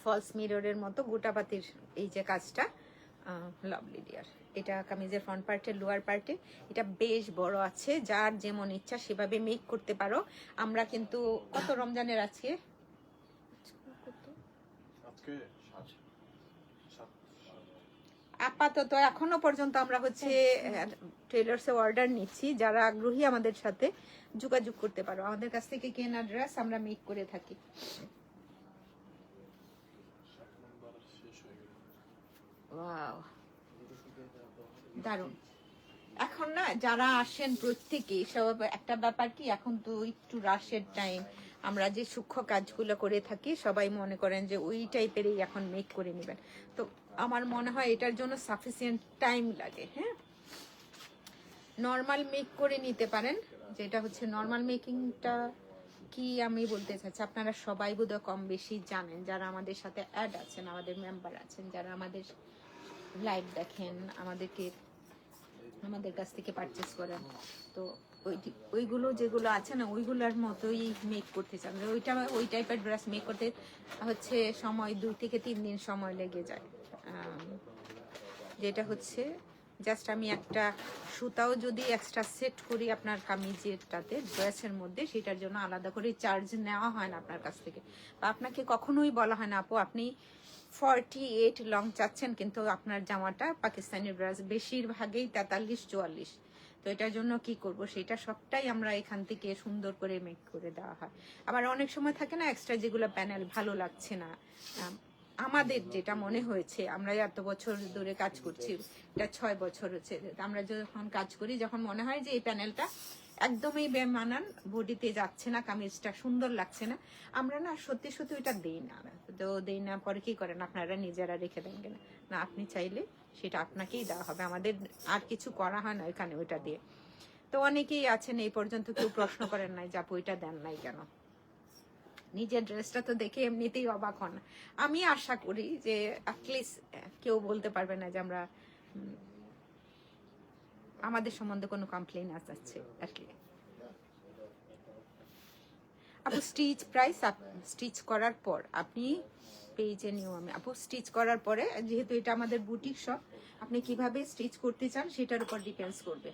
ফলস মিররের মতো গোটাপাতির এই যে কাজটা লাভলি ডিয়ার। এটা কামিজের ফ্রন্ট পার্টে, লোয়ার পার্টে এটা বেশ বড় আছে, যার যেমন ইচ্ছা সেভাবে মেক করতে পারো। আমরা কিন্তু কত রমজানের আছে আপাতত এখনো পর্যন্ত আমরা হচ্ছে টেইলরসে অর্ডার নিচ্ছি, যারা আগ্রহী আমাদের সাথে যোগাযোগ করতে পারো, আমাদের কাছ থেকে কেনা ড্রেস আমরা মেক করে থাকি। ওয়াও দারুন। এখন না যারা আসেন প্রত্যেকে সব একটা ব্যাপার কি, এখন তো একটু রাশের টাইম, আমরা যে সূক্ষ্ম কাজগুলো করে থাকি সবাই মনে করেন যে ওই টাইপেরই এখন মেক করে নেবেন, তো আমার মনে হয় এটার জন্য সাফিসিয়েন্ট টাইম লাগে। হ্যাঁ, নর্মাল মেক করে নিতে পারেন, যেটা হচ্ছে নর্মাল মেকিংটা কি আমি বলতে চাচ্ছি, আপনারা সবাই বোধহয় কম বেশি জানেন, যারা আমাদের সাথে অ্যাড আছেন, আমাদের মেম্বার আছেন, যারা আমাদের লাইভ দেখেন, আমাদের কাছ থেকে পারচেস করেন, তো ওইগুলো যেগুলো আছে না ওইগুলোর মতোই মেক করতে চান, ওই টাইপের ড্রেস মেক করতে হচ্ছে সময় 2 থেকে 3 দিন সময় লেগে যায়। যেটা হচ্ছে জাস্ট আমি একটা সুতাও যদি এক্সট্রা সেট করি আপনার কামিজেরটাতে ড্রেসের মধ্যে, সেটার জন্য আলাদা করে চার্জ নেওয়া হয় না আপনার কাছ থেকে, বা আপনাকে কখনোই বলা হয় না আপু আপনি 48 লং চাচ্ছেন কিন্তু আপনার জামাটা পাকিস্তানি ড্রেস বেশিরভাগই 43-44, তো এটার জন্য কি করব, সেটা সবটাই আমরা এখান থেকে সুন্দর করে মেক করে দেওয়া হয়। আবার অনেক সময় থাকে না এক্সট্রা যেগুলো প্যানেল ভালো লাগছে না, আমাদের যেটা মনে হয়েছে, আমরা এত বছর ধরে কাজ করছি, এটা 6 বছর হচ্ছে, আমরা যখন কাজ করি যখন মনে হয় যে এই প্যানেলটা একদমই বেমানান, বডিতে যাচ্ছে না, কামিজটা সুন্দর লাগছে না, আমরা না সত্যি সত্যি ওইটা দেই না, তো দেই না, পরে কি করেন আপনারা নিজেরা রেখে দেন কেন না, আপনি চাইলে সেটা আপনাকেই দেওয়া হবে, আমাদের আর কিছু করা হয় না এখানে ওইটা দিয়ে। তো অনেকেই আছেন এই পর্যন্ত কেউ প্রশ্ন করেন নাই যে আপু ওইটা দেন নাই কেন, নিজের ড্রেসটা তো দেখে এমনিতেই অবাক হন। আমি আশা করি যে অ্যাটলিস্ট কেউ বলতে পারবে না যে আমরা আমাদের সম্বন্ধে কোনো কমপ্লেইন আসছে আর কি। আপু স্টিচ প্রাইস স্টিচ করার পর আপনি পেজে নিও, আমি আপু স্টিচ করার পরে যেহেতু এটা আমাদের বুটিক শপ, আপনি কিভাবে স্টিচ করতে চান সেটার উপর ডিপেন্ডস করবে।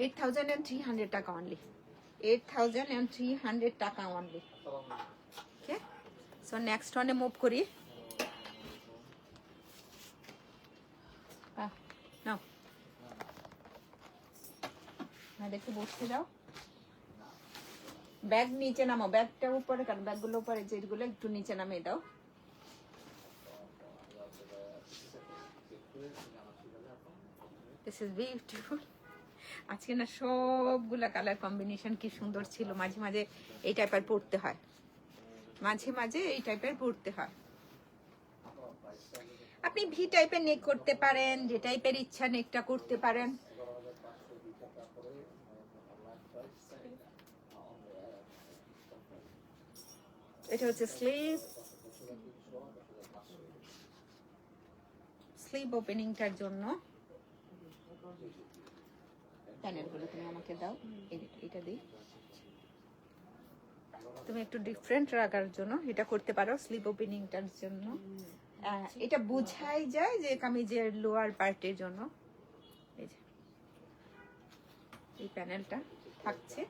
8,300 টাকা অনলি, 8,300 টাকা অনলি। ওকে, সো নেক্সট ওয়ানে মুভ করি। নাও দেখে বসতে যাও, ব্যাগ নিচে নামাও, ব্যাগটা উপরে কারণ ব্যাগগুলো উপরে যেগুলো একটু নিচে নামিয়ে দাও। This is beautiful. আজকে না সবগুলা কালার কম্বিনেশন কি সুন্দর ছিল, মাঝে মাঝে এই টাইপের পড়তে হয়, মাঝে মাঝে এই টাইপের পড়তে হয়। আপনি ভি টাইপের নেক করতে পারেন, যে টাইপের ইচ্ছা নেকটা করতে পারেন। এটা হচ্ছে স্লিভ, স্লিভ ওপেনিংটার জন্য প্যানেলগুলো তুমি আমাকে দাও, এটা দিই। তুমি একটু ডিফারেন্ট রাখার জন্য এটা করতে পারো স্লিভ ওপেনিংটার জন্য। এটা বোঝাই যায় যে কামিজের লোয়ার পার্টের জন্য। এই যে এই প্যানেলটা থাকছে,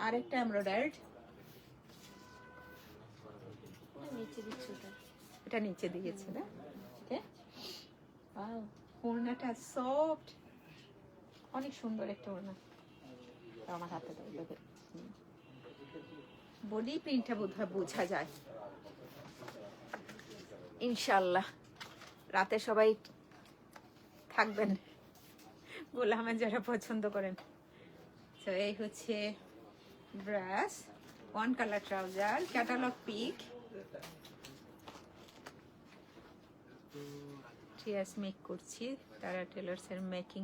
আর একটা এমব্রয়ডার্ড, নিচে দিচ্ছি ওটা। এটা নিচে দিয়েছে না? ওকে, ওয়াও, ওড়নাটা সফট, অনেক সুন্দর একটা ওড়না। আমার হাতে দাও, দেখো বডি প্রিন্টটা বোধহয় বোঝা যায়। ইনশাল্লাহ রাতে সবাই থাকবেন গোলামের যারা পছন্দ করেন। তো এই হচ্ছে brush, one colour trouser, catalogue pick, ট্রিয়াস মেক করছি। তারা টেলার্স এর মেকিং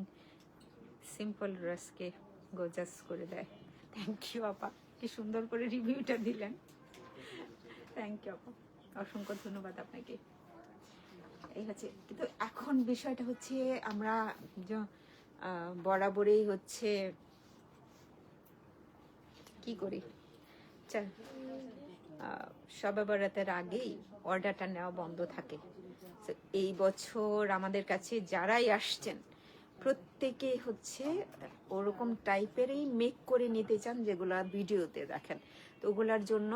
সিম্পল ড্রেসকে গোজাস করে দেয়। থ্যাংক ইউ আপা, কি সুন্দর করে রিভিউটা দিলেন, থ্যাংক ইউ আপা, অসংখ্য ধন্যবাদ আপনাকে। এই হচ্ছে, কিন্তু এখন বিষয়টা হচ্ছে আমরা বরাবরই হচ্ছে কি করি, শবে বরাতের আগেই অর্ডারটা নেওয়া বন্ধ থাকে। তো এই বছর আমাদের কাছে যারাই আসছেন প্রত্যেকে হচ্ছে ওরকম টাইপেরই মেক করে নিতে চান যেগুলা ভিডিওতে দেখেন। তো ওগুলার জন্য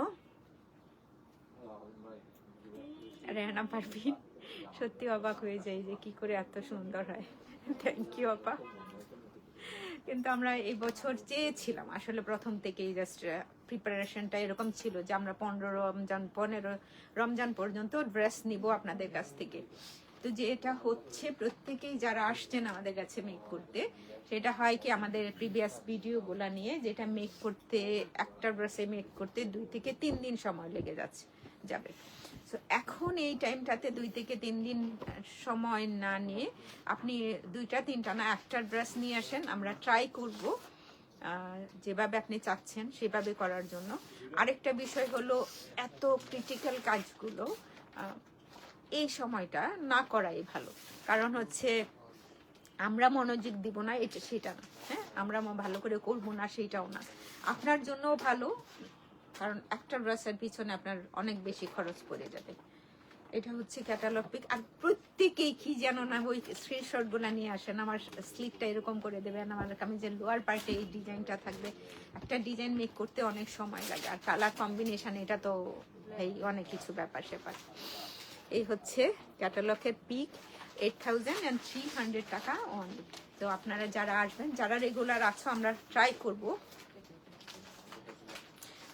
রেহানা পারভিন সত্যি অবাক হয়ে যাই যে কি করে এত সুন্দর হয়। থ্যাংক ইউ আপা। কিন্তু আমরা এই বছর চেয়েছিলাম আসলে প্রথম থেকেই, জাস্ট প্রিপারেশনটা এরকম ছিল যে আমরা 15 রমজান পর্যন্ত ড্রেস নিব আপনাদের কাছ থেকে। তো যেটা হচ্ছে প্রত্যেকেই যারা আসছেন আমাদের কাছে মেক করতে, সেটা হয় কি আমাদের প্রিভিয়াস ভিডিওগুলা নিয়ে, যেটা মেক করতে একটা ড্রেসে মেক করতে 2 থেকে 3 দিন সময় লেগে যাবে। তো এখন এই টাইমটাতে 2 থেকে 3 দিন সময় না নিয়ে আপনি 2টা 3টা না একটা ড্রেস নিয়ে আসেন, আমরা ট্রাই করব যেভাবে আপনি চাচ্ছেন সেভাবে করার জন্য। আরেকটা বিষয় হলো এত ক্রিটিক্যাল কাজগুলো এই সময়টা না করাই ভালো, কারণ হচ্ছে আমরা মনোযোগ দিব না এটা সেটা না, হ্যাঁ আমরা ভালো করে করবো না সেটাও না, আপনার জন্যও ভালো, কারণ একটা ড্রেসের পিছনে আপনার অনেক বেশি খরচ পড়ে যাবে। এটা হচ্ছে ক্যাটালগ পিক। আর প্রত্যেকেই কি যেন না ওই স্ক্রিনশট গুলা নিয়ে আসেন, আমার স্লিপটা এরকম করে দেবেন, আমার কামিজের লোয়ার পার্টে এই ডিজাইনটা থাকবে। একটা ডিজাইন মেক করতে অনেক সময় লাগে, আর কালার কম্বিনেশন এটা তো এই অনেক কিছু ব্যাপার স্যাপার। এই হচ্ছে ক্যাটালগের পিক, 8300 টাকা অনলি। তো আপনারা যারা আসবেন, যারা রেগুলার আছো, আমরা ট্রাই করব।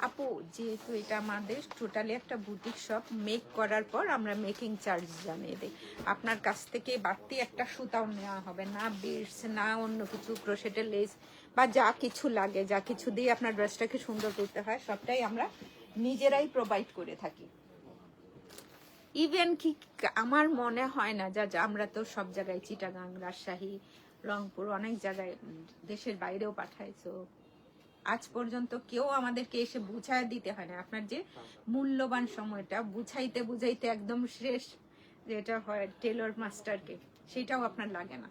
আপু যেহেতু এটা আমাদের টোটালি একটা বুটিক শপ, মেক করার পর আমরা মেকিং চার্জ জানিয়ে দিই। আপনার কাছ থেকে বাড়তি একটা সুতাও নেওয়া হবে না, বিটস না অন্য কিছু, ক্রোশেটের লেস বা যা কিছু লাগে, যা কিছু দিয়ে আপনার ড্রেসটাকে সুন্দর করতে হয় সবটাই আমরা নিজেরাই প্রোভাইড করে থাকি। ইভেন কি আমার মনে হয় না যা আমরা তো সব জায়গায় চিটাগাং, রাজশাহী, রংপুর অনেক জায়গায় দেশের বাইরেও পাঠাই। তো আজ পর্যন্ত কেউ আমাদেরকে এসে বুঝায় দিতে হয় না। আপনার যে মূল্যবান সময়টা বুঝাইতে বুঝাইতে একদম শেষ যেটা হয় টেলর মাস্টারকে, সেটাও আপনার লাগে না,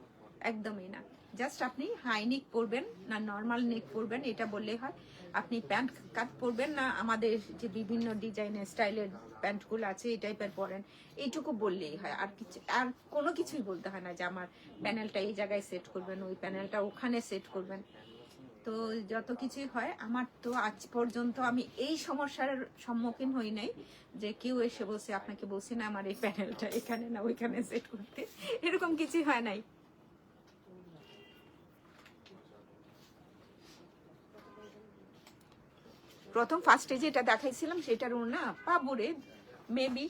একদমই না। জাস্ট আপনি হাই নেক পরবেন না নর্মাল নেক পরবেন এটা বললেই হয়, আপনি প্যান্ট কাট পরবেন না আমাদের যে বিভিন্ন ডিজাইনের স্টাইলের প্যান্টগুলো আছে এই টাইপের পরেন, এইটুকু বললেই হয়। আর কিছু, আর কোনো কিছুই বলতে হয় না যে আমার প্যানেলটা এই জায়গায় সেট করবেন, ওই প্যানেলটা ওখানে সেট করবেন। তো যত কিছুই হয়, আমার তো আজ পর্যন্ত আমি এই সমস্যার সম্মুখীন হই নাই যে কেউ এসে বলছে আপনাকে বলছি না আমার এই প্যানেলটা এখানে না ওইখানে সেট করতে, এরকম কিছুই হয় নাই। প্রথম ফার্স্টে যেটা দেখাইছিলাম সেটার ওড়না পাবো রে, মেবি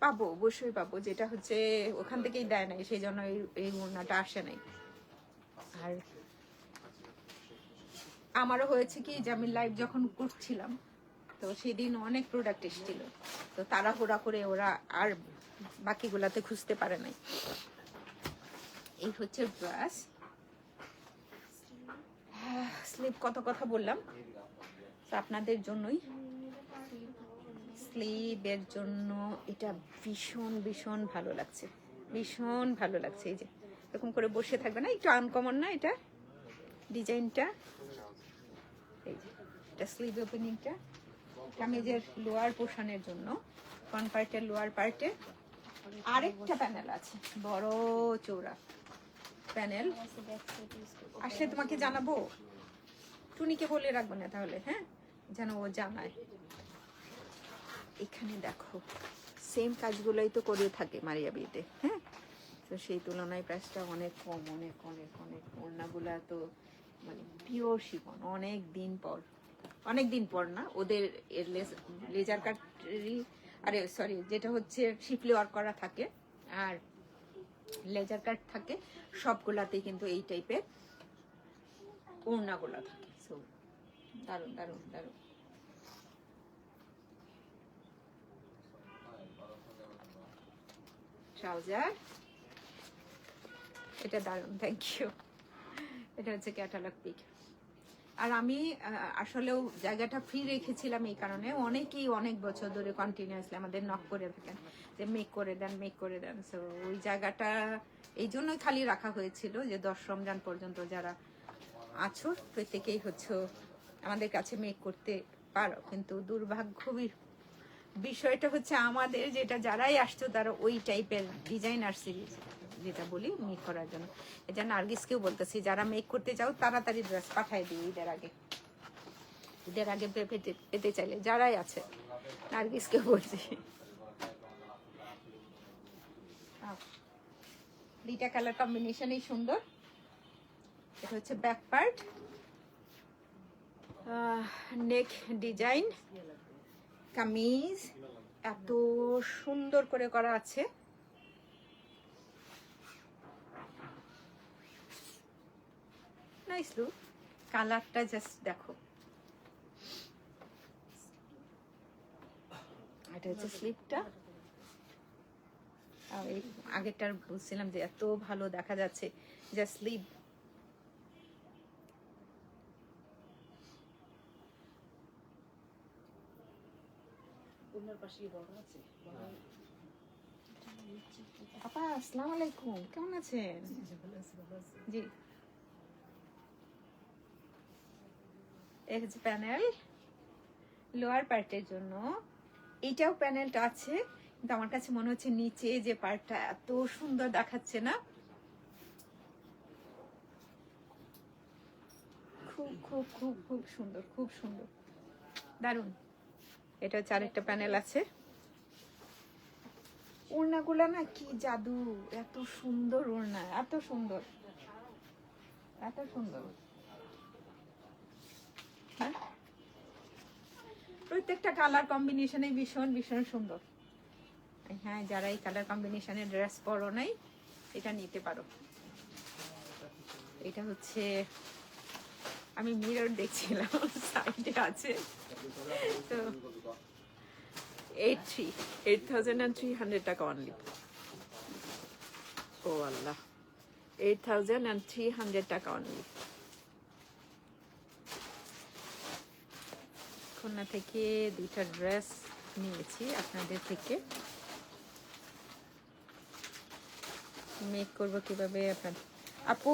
পাবো, অবশ্যই পাবো, যেটা হচ্ছে ওখান থেকেই দেয় নাই, সেই জন্য এই ওড়নাটা আসে নাই। আর আমারও হয়েছে কি যে আমি লাইভ যখন করছিলাম তো সেদিন অনেক প্রোডাক্ট এসেছিল, তো তাড়াহুড়া করে ওরা আর বাকিগুলাতে খুঁজতে পারে নাই। এই হচ্ছে ব্রাশ। স্লিপ কত কথা বললাম, তো আপনাদের জন্যই স্লিভের জন্য এটা ভীষণ ভীষণ ভালো লাগছে, ভীষণ ভালো লাগছে। এই যে এরকম করে বসে থাকবে না, একটু আনকমন না এটা ডিজাইনটা। এই যে এটা স্লিভ ওপেনিংটা কামিজের লোয়ার পোর্শনের জন্য, ফ্রন্ট পার্টের লোয়ার পার্টে আরেকটা প্যানেল আছে, বড় চৌড়া প্যানেল। আসলে তোমাকে জানাবো, টুনিকে বলে রাখবো না তাহলে, হ্যাঁ, যেন ও জানায়। এখানে দেখো সেম কাজগুলোই তো করে থাকে মারিয়া বিয়েতে, হ্যাঁ, তো সেই তুলনায় প্রাইসটা অনেক কম, অনেক অনেক অনেক। ওড়নাগুলা তো মানে পিওর শিফন, অনেক দিন পর না, ওদের লেজার কাটেরই, আরে সরি, যেটা হচ্ছে শিপলি ওয়ার্ক করা থাকে আর লেজার কাট থাকে, সবগুলাতেই কিন্তু এই টাইপের ওড়নাগুলা থাকে। সো দারুণ দারুণ দারুণ। ট্রাউজার, এটা দারুণ, থ্যাংক ইউ। এটা হচ্ছে ক্যাটালগ পিক। আর আমি আসলেও জায়গাটা ফ্রি রেখেছিলাম এই কারণে, অনেকেই অনেক বছর ধরে কন্টিনিউয়াসলি আমাদের নক করে থাকেন যে মেক করে দেন, মেক করে দেন। সো ওই জায়গাটা এই জন্যই খালি রাখা হয়েছিল যে 10 রমজান পর্যন্ত যারা আছো প্রত্যেকেই হচ্ছে আমাদের কাছে মেক করতে পারো। কিন্তু দুর্ভাগ্য বিষয়টা হচ্ছে আমাদের যেটা যারাই আসছো তারা ওই টাইপের ডিজাইনার সিরিজ যেটা বলি মেক করার জন্য। এই জন্য নার্গিসকেও বলতেছি, যারা মেক করতে চাও তাড়াতাড়ি ড্রেস পাঠাই দিই ঈদের আগে পেতে চাইলে যারাই আছে, নার্গিসকেও বলছি। দুইটা কালার কম্বিনেশনই সুন্দর। এটা হচ্ছে ব্যাক পার্ট, নেক ডিজাইন, কামিজ এত সুন্দর করে করা আছে। নাইস লুক, কালারটা জাস্ট দেখো। এটা হচ্ছে স্লিপটা। এই আগেরটার বলছিলাম যে এত ভালো দেখা যাচ্ছে, যা স্লিভ। আপা আসসালামু আলাইকুম, কেমন আছেন? জি, এই হচ্ছে প্যানেল লোয়ার পার্টের জন্য। এইটাও প্যানেলটা আছে, কিন্তু আমার কাছে মনে হচ্ছে নিচে যে পার্টটা এত সুন্দর দেখাচ্ছে না, খুব খুব খুব খুব সুন্দর, খুব সুন্দর, দারুণ। এটা হচ্ছে আরেকটা প্যানেল আছে। ওড়নাগুলা না কি জাদু, এত সুন্দর ওড়না, এত সুন্দর, এত সুন্দর। হ্যাঁ, প্রত্যেকটা কালার কম্বিনেশনে ভীষণ ভীষণ সুন্দর। হ্যাঁ, যারা এই কালার কম্বিনেশনের ড্রেস পরো নাই এটা নিতে পারো। এটা হচ্ছে আমি মিরর দেখছিলাম, সাইডে আছে তো 8,300 টাকা অনলি। ও আল্লাহ, 8,300 টাকা অনলি। খুলনা থেকে দুইটা ড্রেস নিয়েছি আপনাদের থেকে। মেক করব কিভাবে আপনার আপু,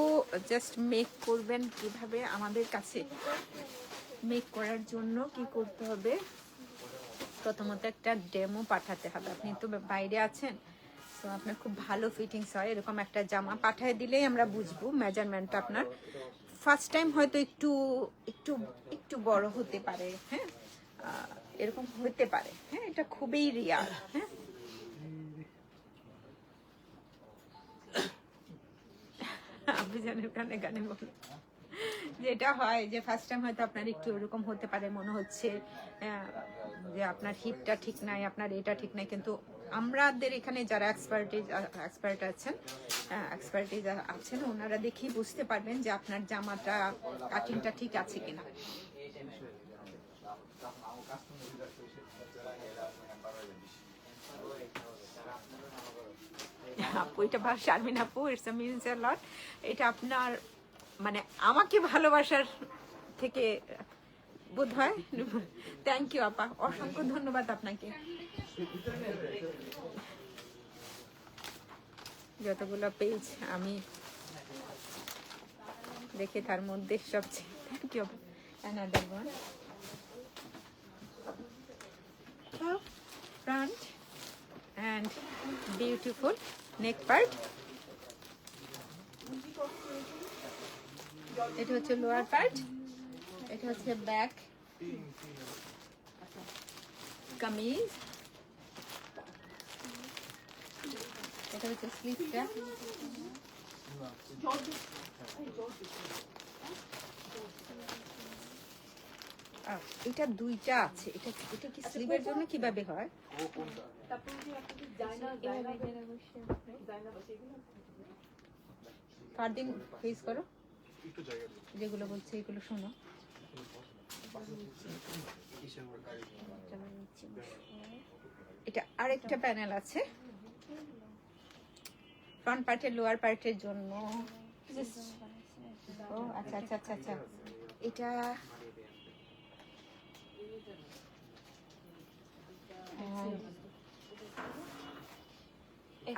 জাস্ট মেক করবেন কিভাবে আমাদের কাছে? মেক করার জন্য কি করতে হবে? প্রথমত একটা ডেমো পাঠাতে হবে। আপনি তো বাইরে আছেন, তো আপনার খুব ভালো ফিটিংস হয় এরকম একটা জামা পাঠিয়ে দিলেই আমরা বুঝবো মেজারমেন্টটা আপনার। ফার্স্ট টাইম হয়তো একটু একটু একটু বড় হতে পারে, হ্যাঁ, এরকম হতে পারে, হ্যাঁ, এটা খুবই রিয়ার। হ্যাঁ, আভিজানের কানে গানে বলে যেটা হয় যে ফার্স্ট টাইম হয়তো আপনার একটু এরকম হতে পারে, মনে হচ্ছে যে আপনার হিপটা ঠিক নাই, আপনার এটা ঠিক নাই। কিন্তু আমাদের এখানে যারা এক্সপার্ট আছেন ওনারা দেখেই বুঝতে পারবেন যে আপনার জামাটা কাটিংটা ঠিক আছে কিনা। আপু এটা শারমিন আপু, ইটস মিনস এ লট। এটা আপনার মানে আমাকে ভালোবাসার থেকে বোধ হয়। থ্যাংক ইউ আপা, অসংখ্য ধন্যবাদ আপনাকে। যতগুলো পেজ আমি দেখে তার মধ্যে সবচেয়ে thank you another one front and beautiful neck part. এটা হচ্ছে লোয়ার পার্ট, এটা হচ্ছে ব্যাক কামিজ, এটা হচ্ছে স্লিভটা, এটা দুইটা আছে। এটা এটা কি স্লিভের জন্য কিভাবে হয়? ফারদিন ফেস করো, যেগুলো বলছে এগুলো শোনো। এটা আরেকটা প্যানেল আছে ফ্রন্ট পার্টের লোয়ার পার্টের জন্য। ও আচ্ছা আচ্ছা আচ্ছা আচ্ছা, এটা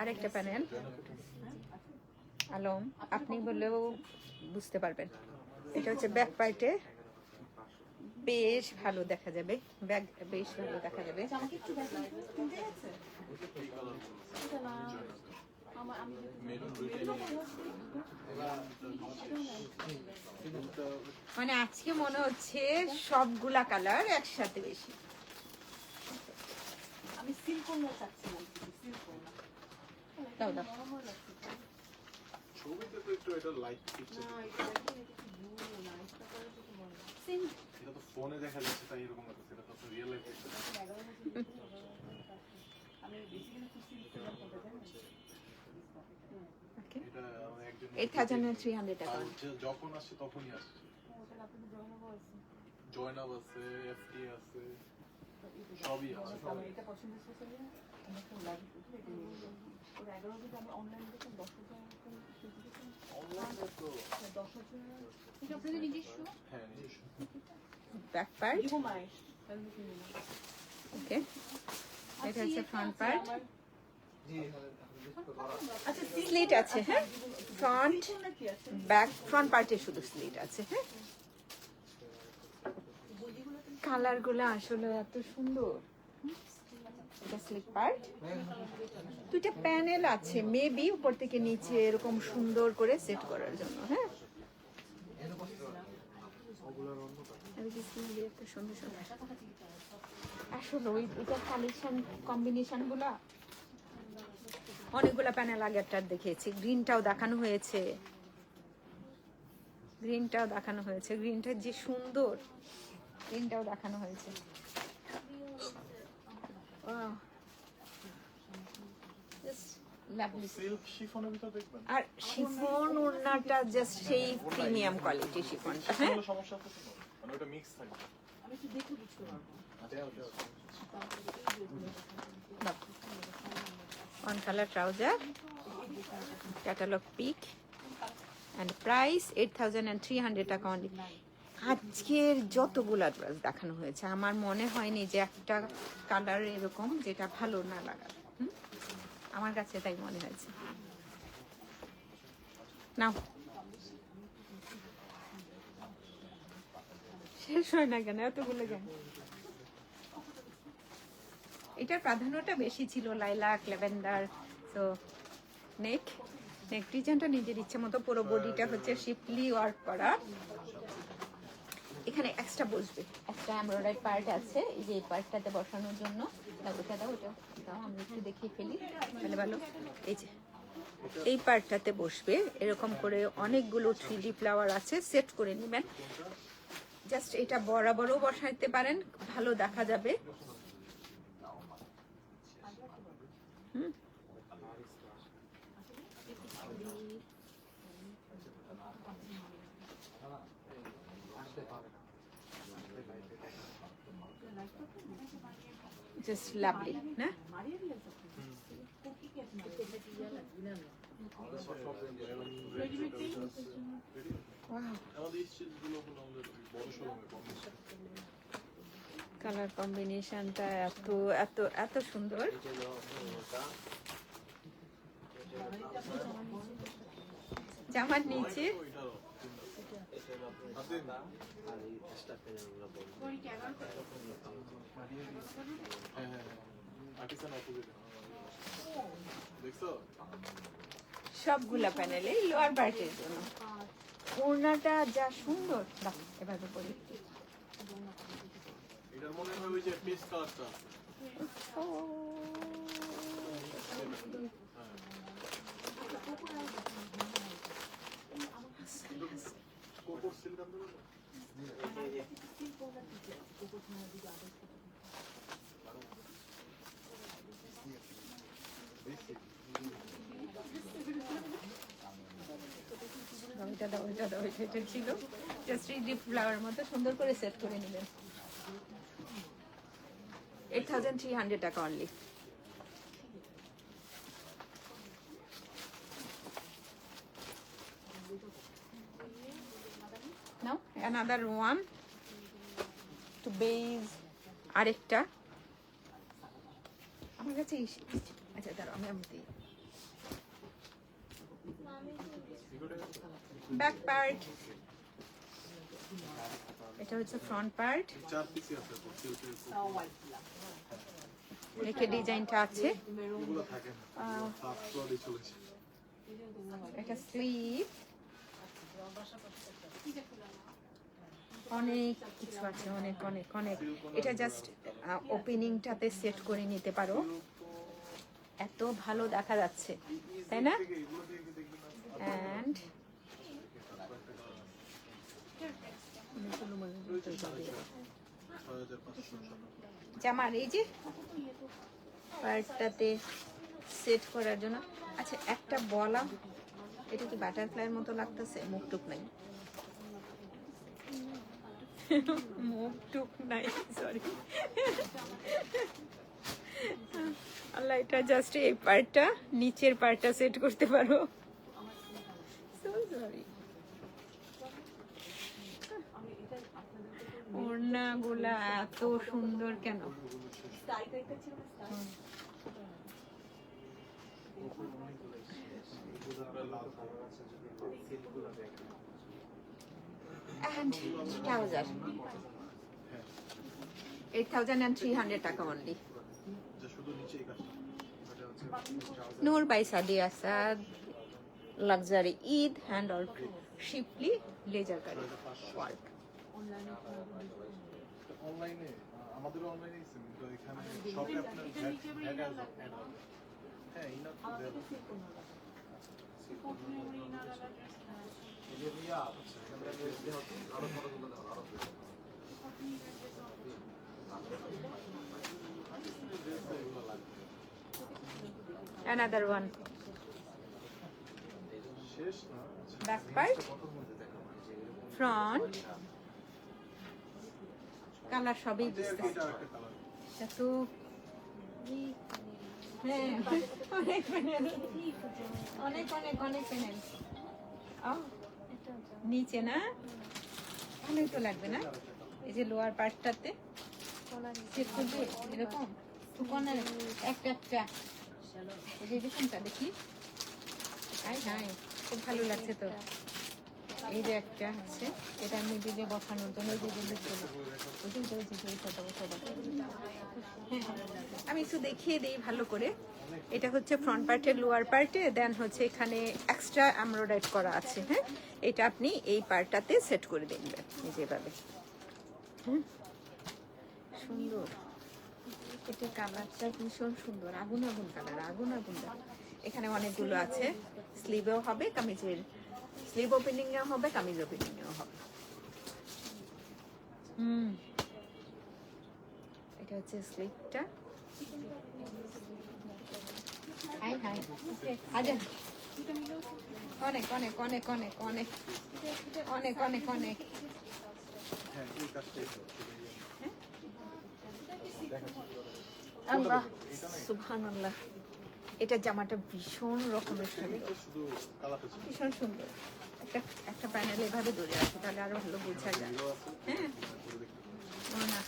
আরেকটা প্যানেল। আলম আপনি বললেও বুঝতে পারবেন। এটা হচ্ছে ব্যাক পার্টে, বেশ ভালো দেখা যাবে, ব্যাক বেশ ভালো দেখা যাবে। মানে আজকে মনে হচ্ছে সবগুলা কালার একসাথে বেশি। আমি সিল্কন চাচ্ছিলাম, সিল্কন দাও দাও। ছবিতে তো একটু এটা লাইট পিকচার, না এটা একটু ব্লু না, এটা করে তো বড় সিন এটা তো ফোনে দেখা যাচ্ছে তাই এরকম লাগছে, এটা তো রিয়েল লাইফ পিকচার। আমি বেসিক্যালি খুব সিল্কন করতে জানি। ওকে, এটা আমার একজন 8300 টাকা। যখন আসছে তখনই আসছে। ওটা আপনাদের জয়নাব আছে, জয়নাব আছে, এফটি আছে, সবই আছে। আমার এটা পছন্দ হচ্ছে না, আমি তো লাগি তো এটা নিয়ে নিলাম। ওর 11 যদি আমি অনলাইনে দেখি 10,000 অনলাইনে তো 10,000 এটা আপনাদের নিজস্ব হ্যাঁ নিজস্ব। ব্যাক পার্ট, দিব মায়ের তাহলে কিনে নিলাম। ওকে, এটা হচ্ছে ফ্রন্ট পার্ট। আচ্ছা স্লিট আছে, হ্যাঁ, ফ্রন্ট সিল্কনটা কি আছে? ব্যাক ফ্রন্ট পার্টে শুধু স্লিট আছে। হ্যাঁ, কালার গুলো আসলে এত সুন্দর। এটা স্লিপ পার্ট, দুইটা প্যানেল আছে মেবি উপর থেকে নিচে এরকম সুন্দর করে সেট করার জন্য। হ্যাঁ, আমি কি সুন্দর এত সুন্দর সুন্দর আসলে ওই এটা কালেকশন কম্বিনেশন গুলা অনেকগুলা প্যানেল আগেরটার দেখিয়েছি। গ্রিনটাও দেখানো হয়েছে, গ্রিনটাও দেখানো হয়েছে, গ্রিনটা যে সুন্দর, গ্রিনটাও দেখানো হয়েছে। Wow. Just lovely. সিল্ক শিফনের ভিতর দেখবেন। আর শিফন ওড়নাটা জাস্ট সেই প্রিমিয়াম কোয়ালিটি শিফনটা। হ্যাঁ, কোনো সমস্যা আছে তো? মানে ওটা মিক্স থাকে। আমি একটু দেখে বুঝতে পারবো। On colour trouser, catalogue pic and price 8300 টাকা অনলি। আজকের যতগুলা ড্রেস দেখানো হয়েছে আমার মনে হয়নি যে একটা কালার এরকম যেটা ভালো না লাগার। আমার কাছে তাই মনে হয়েছে। নাও, শেষ হয় না কেন এতগুলো কেন? এটার প্রাধান্যটা বেশি ছিল, লাইলাক, ল্যাভেন্ডার। তো নেক ডিজাইনটা নিজের ইচ্ছে মতো, পুরো বডিটা হচ্ছে শিপলি ওয়ার্ক করা। এখানে এক্সট্রা বসবে, একটা এমব্রয়ডারি পার্ট আছে, এই যে এই পার্টটাতে বসানোর জন্য। ওটা দাও, ওটা দাও, আমি একটু দেখিয়ে ফেলি তাহলে ভালো। এই যে এই পার্টটাতে বসবে এরকম করে অনেকগুলো 3D ফ্লাওয়ার আছে, সেট করে নেবেন। জাস্ট এটা বরাবরও বসাইতে পারেন, ভালো দেখা যাবে। জাস্ট লাভলি না? কালার কম্বিনেশনটা এত এত এত সুন্দর। জামার নিচে ওইটারও আপনি হ্যাঁ হ্যাঁ আর্টিসান অপোজিট দেখছো সবগুলা প্যানেলে লোয়ার পার্টের জন্য ওড়নাটা যা সুন্দর দাও এভাবে পরি এটার মনে হয় ওই যে পিস কালারটা আছে ও, কোকো সিল্ক আনতে পারবো ওইটা দাও এটা ছিল জাস্ট ডিপ ফ্লাওয়ার মতো সুন্দর করে সেট করে নেবেন 8,300 টাকা অনলি নাও অ্যানাদার ওয়ান টু বেজ আরেকটা আমার কাছে আচ্ছা দাঁড়াও আমি দিই ব্যাক পার্ট এটা হচ্ছে ফ্রন্ট পার্ট চার পিসই আছে তো সিল্কের একে ডিজাইনটা আছে এগুলো থাকে না হাফ ফ্লোরে চলেছে এটা স্লিভ অনেক কিছু আছে অনেক অনেক অনেক এটা জাস্ট ওপেনিংটাতে সেট করে নিতে পারো এত ভালো দেখা যাচ্ছে তাই না এগুলো থেকে দেখবেন অ্যান্ড জামার এই যে পার্টটাতে সেট করার জন্য আচ্ছা একটা বলা এটা কি বাটারফ্লাইয়ের মতো লাগতেছে মুখটুক নাই মুখটুক নাই সরি আল্লাহ এটা জাস্ট এই পার্টটা নিচের পার্টটা সেট করতে পারো সরি ওড়নাগুলা এত সুন্দর কেন and trouser 8,300 টাকা only যে শুধু নিচেই কাজটা এটা হচ্ছে Noor by Sadia Asad luxury Eid hand or shiftly leisure curry work অনলাইনে আমাদের অনলাইনে কিন্তু এখানে শপে আপনার অ্যাড হবে হ্যাঁ ইনার তো দেওয়া another one শেষ না back part front কালার সবই বুঝতেছি এটা একটা কালার এত হ্যাঁ অনেক প্যানেল অনেক অনেক অনেক প্যানেল নিচে না অনেক তো লাগবে না এই যে লোয়ার পার্টটাতে সেট করবে এরকম কোণের একটা একটা এই যে এরকমটা দেখি হাই হাই খুব ভালো লাগছে তো এই যে একটা আছে এটা আমি দিলে বসানোর জন্য এই যে আমি একটু দেখিয়ে দিই ভালো করে এটা হচ্ছে ফ্রন্ট পার্টের লোয়ার পার্টে দেন হচ্ছে এখানে এক্সট্রা এমব্রয়ডারি করা আছে হ্যাঁ এটা আপনি এই পার্টটাতে সেট করে দেখবেন এই যেভাবে সুন্দর এটা কালারটা ভীষণ সুন্দর আগুন আগুন কালার আগুন আগুন কালার এখানে অনেকগুলো আছে স্লিভেও হবে কামিজের স্লিভ ওপেনিং এও হবে কামিজ ওপেনিং এও হবে এটা হচ্ছে স্লিভটা হাই হাই আজ অনেক অনেক অনেক অনেক অনেক অনেক অনেক অনেক হ্যাঁ এই কাজটাই আল্লাহ সুবহানাল্লাহ এটা জামাটা ভীষণ রকমের সুন্দর শুধু কালারটা ছিল ভীষণ সুন্দর একটা একটা প্যানেল এভাবে ধরে আছে তাহলে আরো ভালো বোঝা যায় হ্যাঁ ও না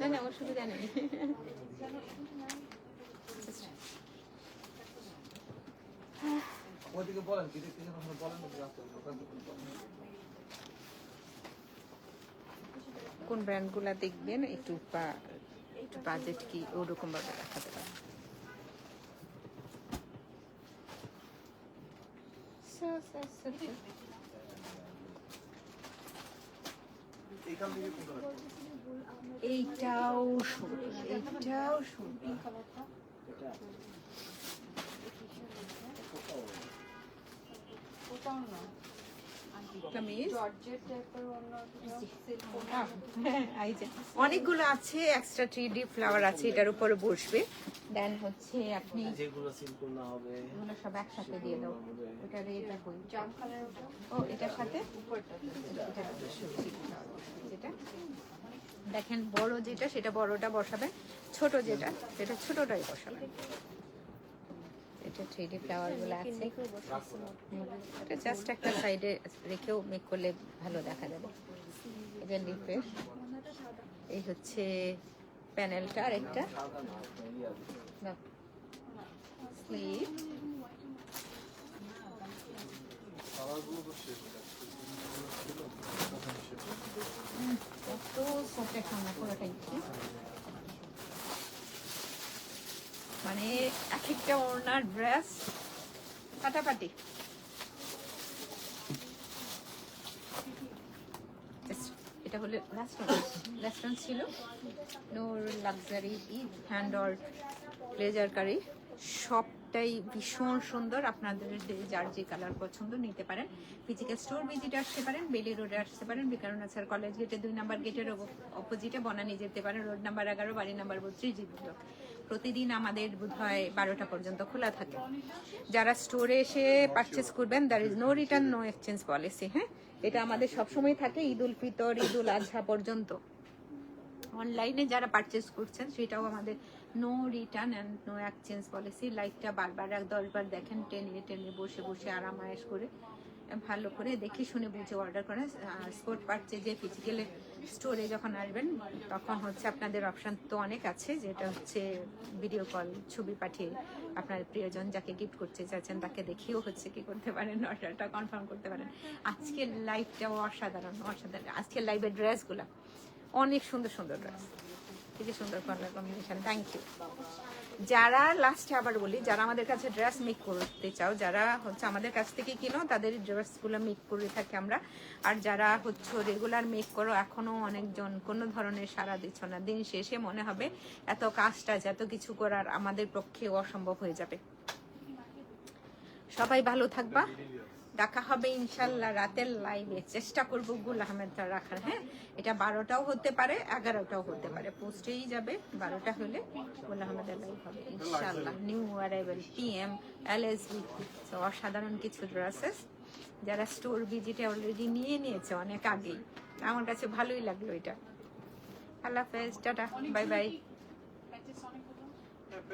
না না অসুবিধা নেই। ওইদিকে বলেন কি দেখতে বলেন দোকান কোন ব্র্যান্ডগুলা দেখবেন একটু বাজেট কি ওরকম ভাবে দেখাতে পারেন। এইখান থেকে কোনটা রাখবো? এইটাও সুন্দর, এইটাও সুন্দর। ওটাও না কামিজ জর্জেট টাইপের অন্য এই যে অনেকগুলো আছে, এক্সট্রা 3D ফ্লাওয়ার আছে, এটার উপরে বসবে। দেন হচ্ছে আপনি যেগুলো সিম্পল না হবে এগুলো সব একসাথে দিয়ে দাও। ওটা রেট বই জাম কালার ওটা ও এটার সাথে উপরটা যেটা দেখেন বড় যেটা সেটা বড়টা বসাবেন, ছোট যেটা সেটা ছোটটাই বসাবেন। এটা 3D ফ্লাওয়ার গুলো আছে, এটা জাস্ট একটা সাইডে রেখেও মেক করলে ভালো দেখা যাবে। এটা লিফের এই হচ্ছে প্যানেলটা, আর একটা স্লিভ। কালারগুলো তো শেষ হয়ে গেছে। ছিল, তখন শেষ হয়ে গেছে। কত সফট আমরা পুরোটাই, মানে এক একটা ওড়নার ড্রেস ফাটাফাটি। এটা হলো লাস্ট ছিল নোর লাক্সারি হ্যান্ড অর্ট প্লেজার কারি, সবটাই ভীষণ সুন্দর। আপনাদের যার যে কালার পছন্দ নিতে পারেন। ফিজিক্যাল স্টোর ভিজিট আসতে পারেন, বেলি রোডে আসতে পারেন, বিকারুন আসার কলেজ গেটে 2 নাম্বার গেটের অপোজিটে বনানী যেতে পারেন, রোড নাম্বার 11 বাড়ি নাম্বার 32 জিবি। প্রতিদিন আমাদের বোধহয় 12টা পর্যন্ত খোলা থাকে। যারা স্টোরে এসে পারচেস করবেন, there is no return no exchange policy. হ্যাঁ, এটা আমাদের সবসময় থাকে ঈদ উল ফিতর, ঈদ উল আজহা পর্যন্ত। অনলাইনে যারা পারচেস করছেন সেটাও আমাদের no return and no exchange policy. লাইকটা বারবার 10 বার দেখেন, টেনে বসে বসে আরামায়েশ করে ভালো করে দেখে শুনে বুঝে অর্ডার করেন। স্পট পারচেজে ফিজিক্যাল স্টোরে যখন আসবেন তখন হচ্ছে আপনাদের অপশান তো অনেক আছে, যেটা হচ্ছে ভিডিও কল, ছবি পাঠিয়ে আপনার প্রিয়জন যাকে গিফট করতে চাচ্ছেন তাকে দেখিয়েও হচ্ছে কি করতে পারেন, অর্ডারটা কনফার্ম করতে পারেন। আজকের লাইভটাও অসাধারণ। আজকের লাইভের ড্রেসগুলো অনেক সুন্দর সুন্দর ড্রেস, খুবই সুন্দর কালার কম্বিনেশন। Thank you. যারা লাস্টে আবার বলি, যারা আমাদের কাছে ড্রেস মেক করতে চাও, যারা হচ্ছে আমাদের কাছ থেকে কিনো তাদের ড্রেসগুলো মেক করে থাকি আমরা। আর যারা হচ্ছে রেগুলার মেক করো, এখনো অনেকজন কোনো ধরনের সাড়া দিচ্ছ না, দিন শেষে মনে হবে এত কাজটা এত কিছু করার আমাদের পক্ষে অসম্ভব হয়ে যাবে। সবাই ভালো থাকবা, দেখা হবে ইনশাল্লাহ রাতের লাইভে। চেষ্টা করবো গুল আহমেদটা রাখার। হ্যাঁ, এটা 12টাও হতে পারে, 11টাও হতে পারে, পোস্টেই যাবে। 12টা হলে গুল আহমেদের লাইভ হবে ইনশাল্লাহ। নিউ অ্যারাইভেল PM LSB, অসাধারণ কিছু ড্রেসেস। যারা স্টোর ভিজিটে অলরেডি নিয়ে নিয়েছে অনেক আগেই, আমার কাছে ভালোই লাগলো এটা। আল্লাহ হাফেজ, টাটা, বাই বাই।